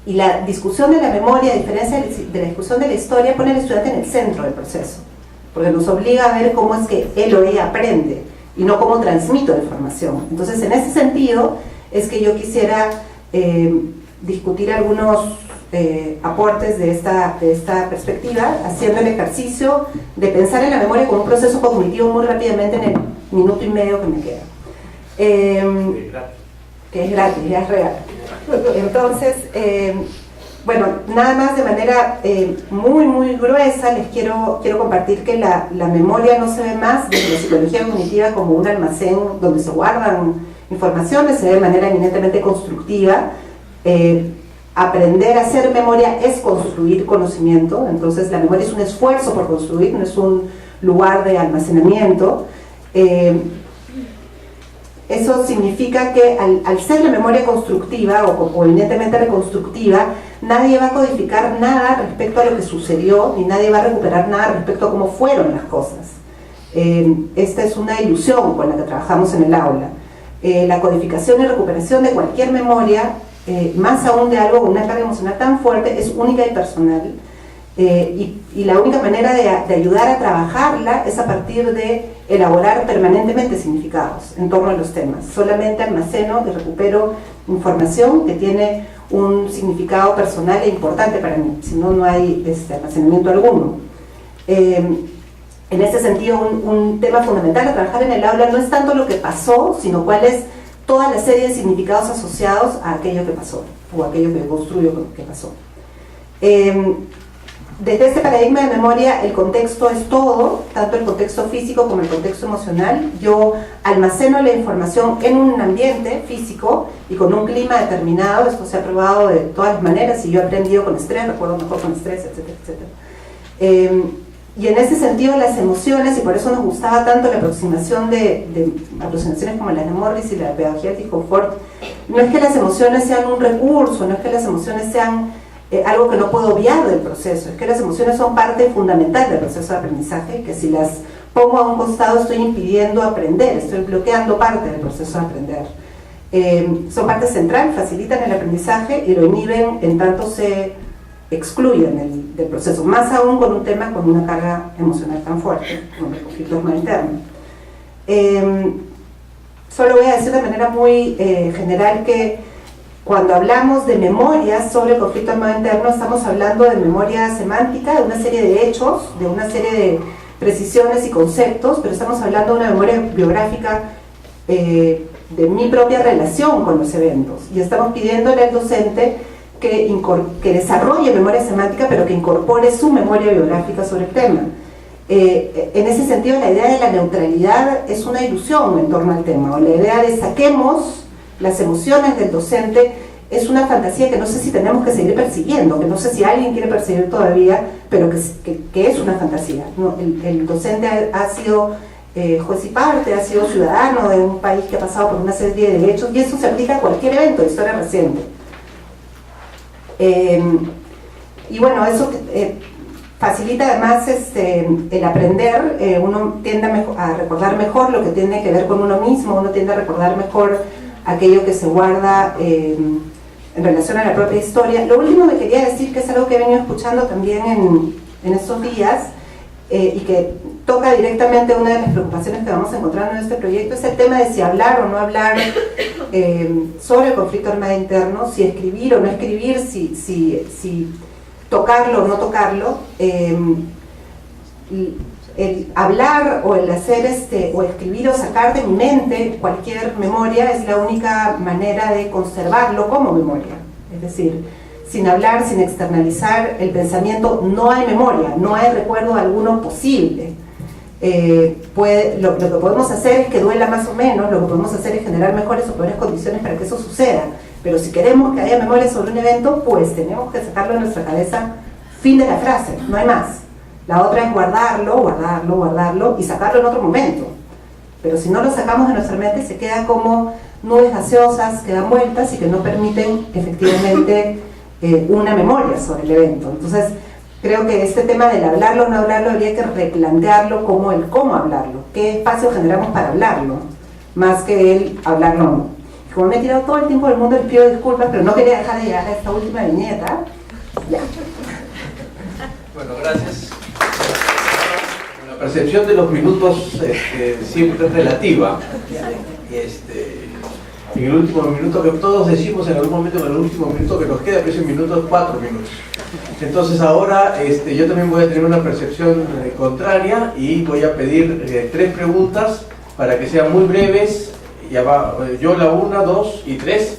Y la discusión de la memoria, a diferencia de la discusión de la historia, pone al estudiante en el centro del proceso, porque nos obliga a ver cómo es que él o ella aprende y no cómo transmito la información. Entonces, en ese sentido es que yo quisiera discutir algunos aportes de esta perspectiva, haciendo el ejercicio de pensar en la memoria como un proceso cognitivo muy rápidamente en el minuto y medio que me queda. Que es gratis, ya es real. Entonces, bueno, nada más de manera muy gruesa les quiero compartir que la memoria no se ve más desde la psicología cognitiva como un almacén donde se guardan informaciones, se ve de manera eminentemente constructiva. Aprender a hacer memoria es construir conocimiento, entonces la memoria es un esfuerzo por construir, no es un lugar de almacenamiento. Eso significa que al ser la memoria constructiva o eminentemente reconstructiva, nadie va a codificar nada respecto a lo que sucedió, ni nadie va a recuperar nada respecto a cómo fueron las cosas. Esta es una ilusión con la que trabajamos en el aula. La codificación y recuperación de cualquier memoria, más aún de algo con una carga emocional tan fuerte, es única y personal. Y la única manera de ayudar a trabajarla es a partir de elaborar permanentemente significados en torno a los temas. Solamente almaceno y recupero información que tiene un significado personal e importante para mí, si no, no hay almacenamiento alguno. En ese sentido, un tema fundamental a trabajar en el aula no es tanto lo que pasó, sino cuál es toda la serie de significados asociados a aquello que pasó, o aquello que construyo que pasó. Desde este paradigma de memoria, el contexto es todo, tanto el contexto físico como el contexto emocional. Yo almaceno la información en un ambiente físico y con un clima determinado. Esto se ha probado de todas las maneras, y yo he aprendido con estrés, recuerdo mejor con estrés, etcétera, etcétera. Y en ese sentido las emociones, y por eso nos gustaba tanto la aproximación de aproximaciones como la de Morris y la de pedagogía de Foucault, no es que las emociones sean un recurso, no es que las emociones sean algo que no puedo obviar del proceso, es que las emociones son parte fundamental del proceso de aprendizaje, y que si las pongo a un costado estoy impidiendo aprender, estoy bloqueando parte del proceso de aprender. Son parte central, facilitan el aprendizaje y lo inhiben en tanto se excluyen del proceso, más aún con un tema con una carga emocional tan fuerte, como el conflicto interno. Solo voy a decir de manera muy general que cuando hablamos de memoria sobre el conflicto armado interno, estamos hablando de memoria semántica, de una serie de hechos, de una serie de precisiones y conceptos, pero estamos hablando de una memoria biográfica de mi propia relación con los eventos. Y estamos pidiéndole al docente que desarrolle memoria semántica, pero que incorpore su memoria biográfica sobre el tema. En ese sentido, la idea de la neutralidad es una ilusión en torno al tema, o la idea de saquemos las emociones del docente es una fantasía que no sé si tenemos que seguir persiguiendo, que no sé si alguien quiere perseguir todavía, pero que es una fantasía, ¿no? El docente ha sido juez y parte, ha sido ciudadano de un país que ha pasado por una serie de derechos, y eso se aplica a cualquier evento de historia reciente. Y bueno, eso facilita además el aprender. Uno tiende a recordar mejor lo que tiene que ver con uno mismo, uno tiende a recordar mejor aquello que se guarda en relación a la propia historia. Lo último que quería decir, que es algo que he venido escuchando también en estos días, y que toca directamente una de las preocupaciones que vamos encontrando en este proyecto, es el tema de si hablar o no hablar sobre el conflicto armado interno, si escribir o no escribir, si tocarlo o no tocarlo. El hablar o el hacer o escribir o sacar de mi mente cualquier memoria es la única manera de conservarlo como memoria. Es decir, sin hablar, sin externalizar el pensamiento, no hay memoria, no hay recuerdo alguno posible. Lo que podemos hacer es que duela más o menos, lo que podemos hacer es generar mejores o peores condiciones para que eso suceda. Pero si queremos que haya memoria sobre un evento, pues tenemos que sacarlo de nuestra cabeza, fin de la frase, no hay más. La otra es guardarlo y sacarlo en otro momento. Pero si no lo sacamos de nuestra mente, se queda como nubes gaseosas que dan vueltas y que no permiten efectivamente una memoria sobre el evento. Entonces, creo que este tema del hablarlo o no hablarlo habría que replantearlo como el cómo hablarlo. ¿Qué espacio generamos para hablarlo? Más que el hablarlo o no. Como me he tirado todo el tiempo del mundo, les pido disculpas, pero no quería dejar de llegar a esta última viñeta. Ya. Bueno, gracias. La percepción de los minutos siempre es relativa. En el último minuto, que todos decimos en algún momento, en el último minuto que nos queda, que es un minuto, 4 minutos. Entonces ahora yo también voy a tener una percepción contraria y voy a pedir 3 preguntas para que sean muy breves. Ya va, yo la 1, 2 y 3.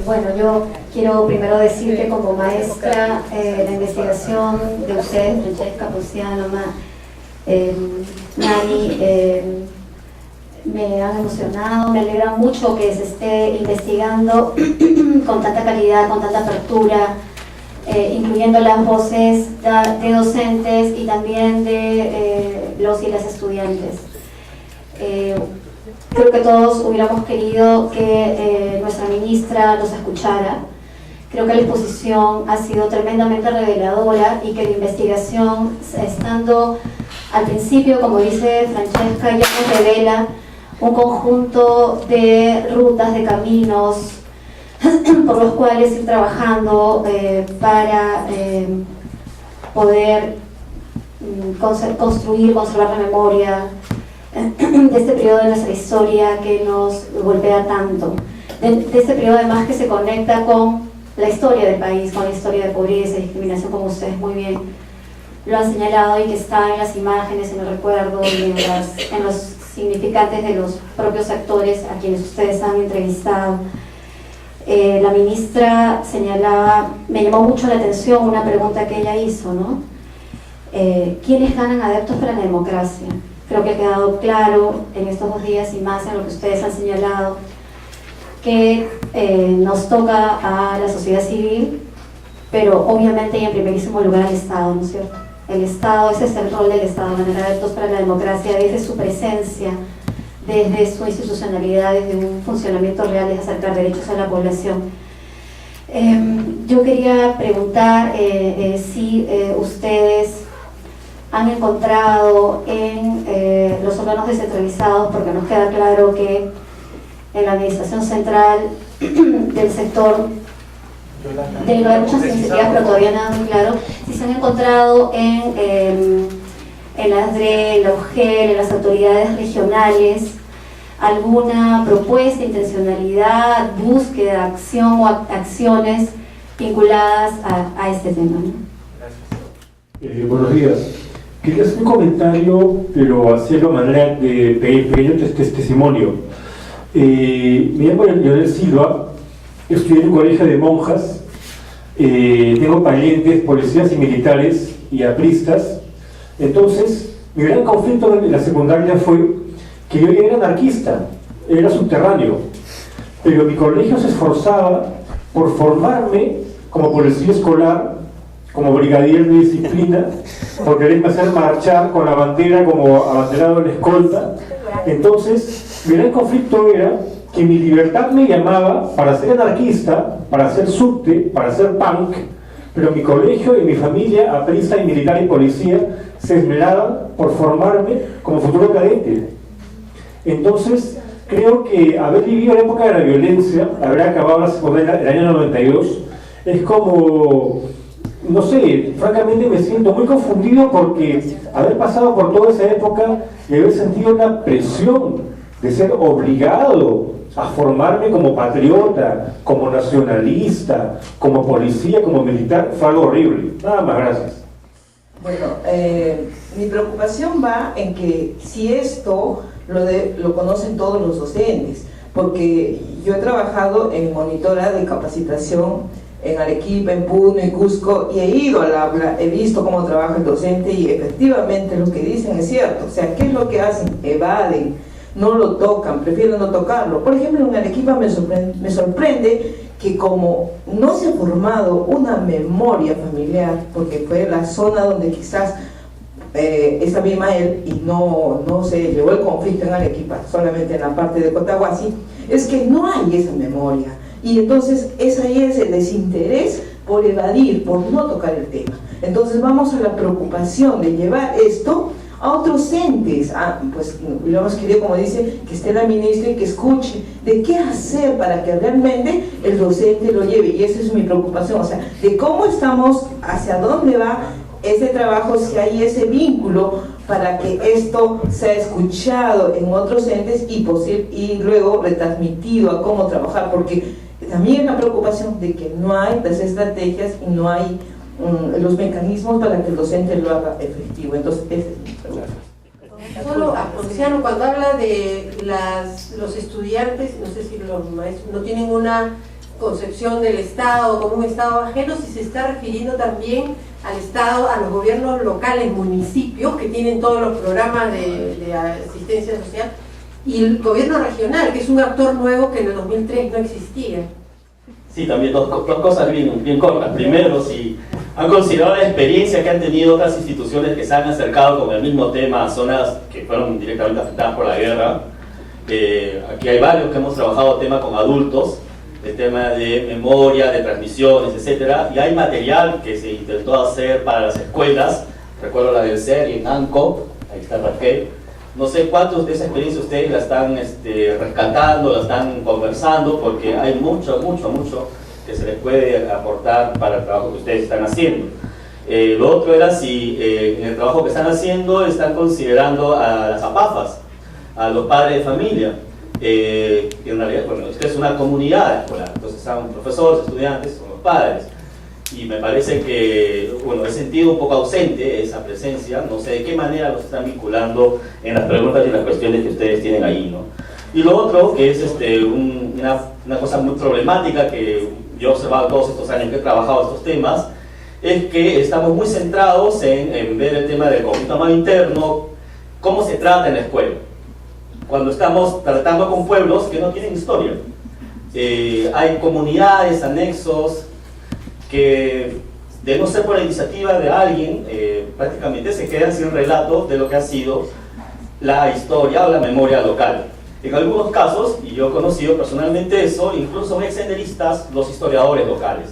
Bueno, yo quiero primero decir que como maestra, la investigación de ustedes, Francesca, Ponciano, Nani, me han emocionado, me alegra mucho que se esté investigando con tanta calidad, con tanta apertura, incluyendo las voces de docentes y también de los y las estudiantes. Creo que todos hubiéramos querido que nuestra ministra los escuchara. Creo que la exposición ha sido tremendamente reveladora y que la investigación, estando al principio, como dice Francesca, ya nos revela un conjunto de rutas, de caminos por los cuales ir trabajando para poder construir, conservar la memoria de este periodo de nuestra historia que nos golpea tanto, de este periodo además que se conecta con la historia del país, con la historia de pobreza y discriminación, como ustedes muy bien lo han señalado, y que está en las imágenes, en el recuerdo y en los significantes de los propios actores a quienes ustedes han entrevistado. La ministra señalaba, me llamó mucho la atención una pregunta que ella hizo, ¿no? ¿Quiénes ganan adeptos para la democracia? Creo que ha quedado claro en estos 2 días y más en lo que ustedes han señalado que nos toca a la sociedad civil, pero obviamente y en primerísimo lugar al Estado, ¿no es cierto? El Estado, ese es el rol del Estado, ganar adeptos para la democracia desde su presencia, desde su institucionalidad, desde un funcionamiento real de acercar derechos a la población. Yo quería preguntar si ustedes han encontrado en los órganos descentralizados, porque nos queda claro que en la administración central del sector hay muchas iniciativas, pero todavía nada muy claro, si se han encontrado en las DRE, en la UGEL, en las autoridades regionales, alguna propuesta, intencionalidad, búsqueda, acción o acciones vinculadas a este tema, ¿no? Buenos días. Quería hacer un comentario, pero hacerlo a manera de pequeño testimonio. Me llamo Leonel Silva, estudié en un colegio de monjas, tengo parientes, policías y militares y apristas. Entonces, mi gran conflicto en la secundaria fue que yo ya era anarquista, era subterráneo, pero mi colegio se esforzaba por formarme como policía escolar, como brigadier de disciplina, por quererme hacer marchar con la bandera como abanderado de la escolta. Entonces, mi gran conflicto era que mi libertad me llamaba para ser anarquista, para ser subte, para ser punk, pero mi colegio y mi familia, aprista y militar y policía, se esmeraban por formarme como futuro cadete. Entonces, creo que haber vivido la época de la violencia, haber acabado la secundaria el año 92, es como, no sé, francamente me siento muy confundido porque haber pasado por toda esa época y haber sentido una presión de ser obligado a formarme como patriota, como nacionalista, como policía, como militar, fue algo horrible. Nada más, gracias. Bueno, mi preocupación va en que si esto lo conocen todos los docentes, porque yo he trabajado en monitora de capacitación en Arequipa, en Puno y Cusco, y he ido al aula, he visto cómo trabaja el docente y efectivamente lo que dicen es cierto. O sea, ¿qué es lo que hacen? Evaden, no lo tocan, prefieren no tocarlo. Por ejemplo, en Arequipa me sorprende que como no se ha formado una memoria familiar, porque fue la zona donde quizás está Bimael y no se llevó el conflicto en Arequipa, solamente en la parte de Cotahuasi, es que no hay esa memoria. Y entonces ahí es el desinterés por evadir, por no tocar el tema. Entonces vamos a la preocupación de llevar esto a otros entes. Pues hubiéramos querido, como dice, que esté la ministra y que escuche de qué hacer para que realmente el docente lo lleve. Y esa es mi preocupación, o sea, de cómo estamos, hacia dónde va ese trabajo, si hay ese vínculo para que esto sea escuchado en otros entes y luego retransmitido a cómo trabajar, porque también la preocupación de que no hay las estrategias y no hay los mecanismos para que el docente lo haga efectivo. Entonces, esa es mi pregunta. Solo a Ponciano, cuando habla de los estudiantes, no sé si los maestros no tienen una concepción del Estado como un Estado ajeno, si se está refiriendo también al Estado, a los gobiernos locales, municipios, que tienen todos los programas de asistencia social, y el gobierno regional, que es un actor nuevo que en el 2003 no existía. Sí, también dos cosas bien cortas. Primero, si han considerado la experiencia que han tenido otras instituciones que se han acercado con el mismo tema a zonas que fueron directamente afectadas por la guerra. Aquí hay varios que hemos trabajado tema con adultos, el tema de memoria, de transmisiones, etcétera, y hay material que se intentó hacer para las escuelas. Recuerdo la del CER y en ANCO, ahí está Raquel. No sé cuántos de esa experiencia ustedes la están rescatando, la están conversando, porque hay mucho que se les puede aportar para el trabajo que ustedes están haciendo. Lo otro era si en el trabajo que están haciendo están considerando a las APAFAS, a los padres de familia, que en realidad, bueno, es una comunidad escolar, entonces están profesores, estudiantes, son los padres. Y me parece que, bueno, he sentido un poco ausente esa presencia, no sé de qué manera los están vinculando en las preguntas y las cuestiones que ustedes tienen ahí, ¿no? Y lo otro, que es una cosa muy problemática que yo he observado todos estos años que he trabajado estos temas, es que estamos muy centrados en ver el tema del conflicto armado interno, cómo se trata en la escuela, cuando estamos tratando con pueblos que no tienen historia. Hay comunidades, anexos, que de no ser por la iniciativa de alguien, prácticamente se quedan sin relato de lo que ha sido la historia o la memoria local. En algunos casos, y yo he conocido personalmente eso, incluso son exsenderistas los historiadores locales,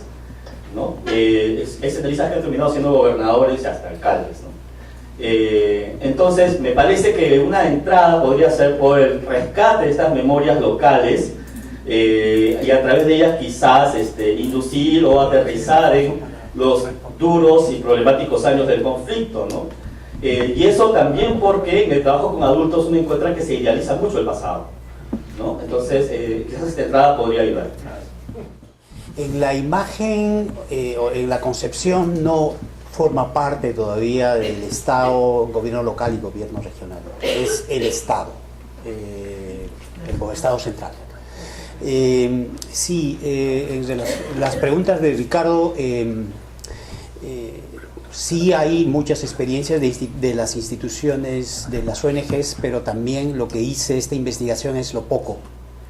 ¿no? Exsenderistas que han terminado siendo gobernadores y hasta alcaldes, ¿no? Entonces, me parece que una entrada podría ser por el rescate de estas memorias locales, y a través de ellas quizás inducir o aterrizar en los duros y problemáticos años del conflicto, ¿no? Y eso también porque en el trabajo con adultos uno encuentra que se idealiza mucho el pasado, ¿no? Entonces, esa entrada podría ayudar. En la imagen o en la concepción no forma parte todavía del Estado, gobierno local y gobierno regional. Es el Estado, el Estado central. Sí, las preguntas de Ricardo, sí hay muchas experiencias de las instituciones, de las ONGs, pero también lo que hice esta investigación es lo poco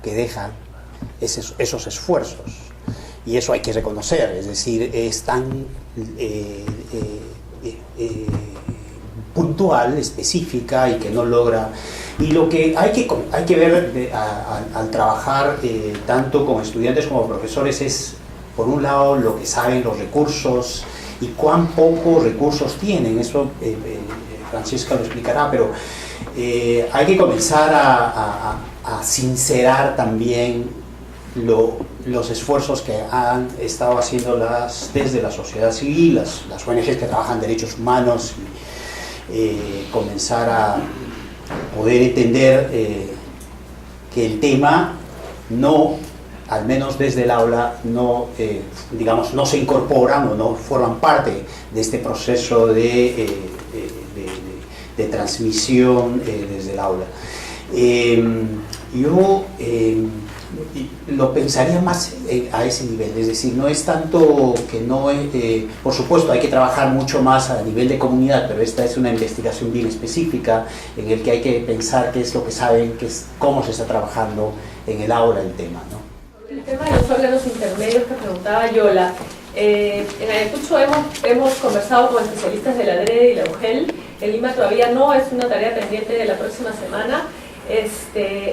que dejan esos esfuerzos. y eso hay que reconocer, es decir, es tan puntual, específica y que no logra. Y lo que hay que ver al trabajar tanto con estudiantes como estudiantes es, por un lado, lo que saben, los recursos y cuán pocos recursos tienen. Eso Francesca lo explicará, pero hay que comenzar a sincerar también los esfuerzos que han estado haciendo desde la sociedad civil, las ONGs que trabajan derechos humanos, y comenzar a poder entender que el tema no, al menos desde el aula, no, digamos, no se incorporan o no forman parte de este proceso de transmisión desde el aula. Yo lo pensaría más a ese nivel, es decir, no es tanto que no, por supuesto hay que trabajar mucho más a nivel de comunidad, pero esta es una investigación bien específica en el que hay que pensar qué es lo que saben, cómo se está trabajando en el aula el tema, ¿no? El tema de los órganos intermedios que preguntaba Yola, en Ayacucho hemos conversado con especialistas de la DRE y la UGEL. En Lima todavía no, es una tarea pendiente de la próxima semana.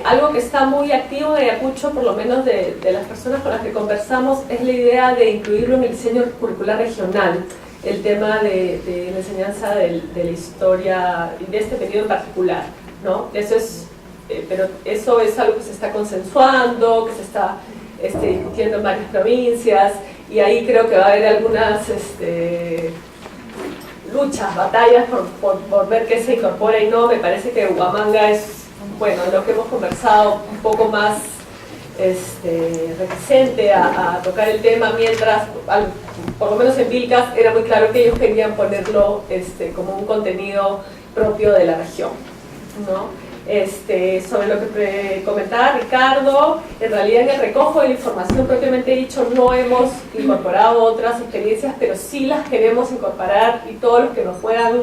Algo que está muy activo en Ayacucho, por lo menos de las personas con las que conversamos, es la idea de incluirlo en el diseño curricular regional, el tema de la enseñanza de la historia y de este periodo en particular, ¿no? Pero eso es algo que se está consensuando, que se está discutiendo en varias provincias, y ahí creo que va a haber algunas luchas, batallas por ver qué se incorpora y no. Me parece que Huamanga es, bueno, lo que hemos conversado, un poco más reticente a tocar el tema, mientras, por lo menos en Vilcas, era muy claro que ellos querían ponerlo como un contenido propio de la región, ¿no? Sobre lo que comentaba Ricardo, en realidad en el recojo de la información propiamente dicho no hemos incorporado otras experiencias, pero sí las queremos incorporar, y todos los que nos puedan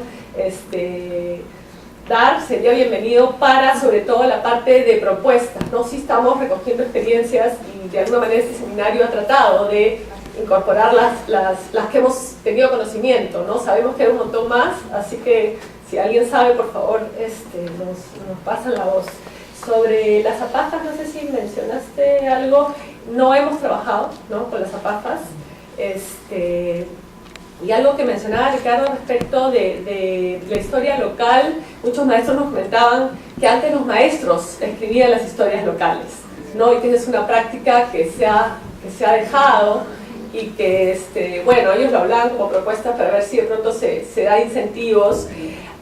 dar sería bienvenido para, sobre todo, la parte de propuestas, ¿no? Sí estamos recogiendo experiencias y de alguna manera este seminario ha tratado de incorporar las que hemos tenido conocimiento, ¿no? Sabemos que hay un montón más, así que si alguien sabe, por favor, nos pasan la voz. Sobre las zapafas, no sé si mencionaste algo, no hemos trabajado, ¿no?, con las zapafas. Y algo que mencionaba Ricardo respecto de la historia local, muchos maestros nos comentaban que antes los maestros escribían las historias locales, ¿no? Y tienes una práctica que se ha dejado, y que, bueno, ellos lo hablaban como propuesta para ver si de pronto se da incentivos.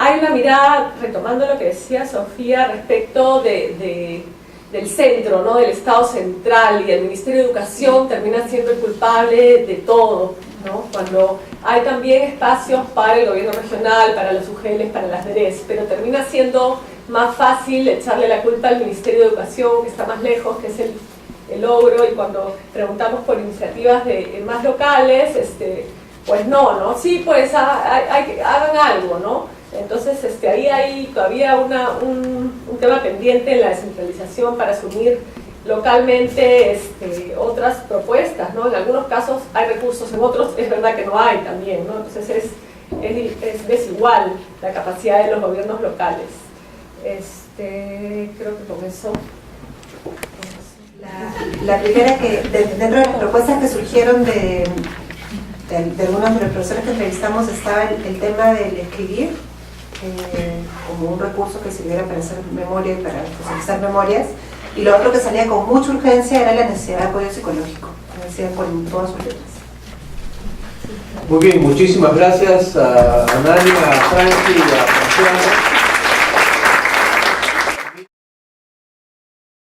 Hay una mirada, retomando lo que decía Sofía, respecto del centro, ¿no?, del Estado central, y el Ministerio de Educación termina siendo el culpable de todo, ¿no?, cuando hay también espacios para el gobierno regional, para las UGELs, para las DREs, pero termina siendo más fácil echarle la culpa al Ministerio de Educación, que está más lejos, que es el logro, y cuando preguntamos por iniciativas más locales, pues no, sí, pues hagan algo, ¿no? Entonces ahí hay todavía un tema pendiente en la descentralización para asumir localmente otras propuestas, ¿no? En algunos casos hay recursos, en otros es verdad que no hay también, ¿no? Entonces es desigual la capacidad de los gobiernos locales. Creo que con eso... La primera, que dentro de las propuestas que surgieron de algunos de los profesores que entrevistamos, estaba el tema del escribir como un recurso que sirviera para hacer memoria y para socializar memorias, y lo otro que salía con mucha urgencia era la necesidad de apoyo psicológico, la necesidad con todas sus letras. Muy bien, muchísimas gracias a Nani, a Franci y a Franciana.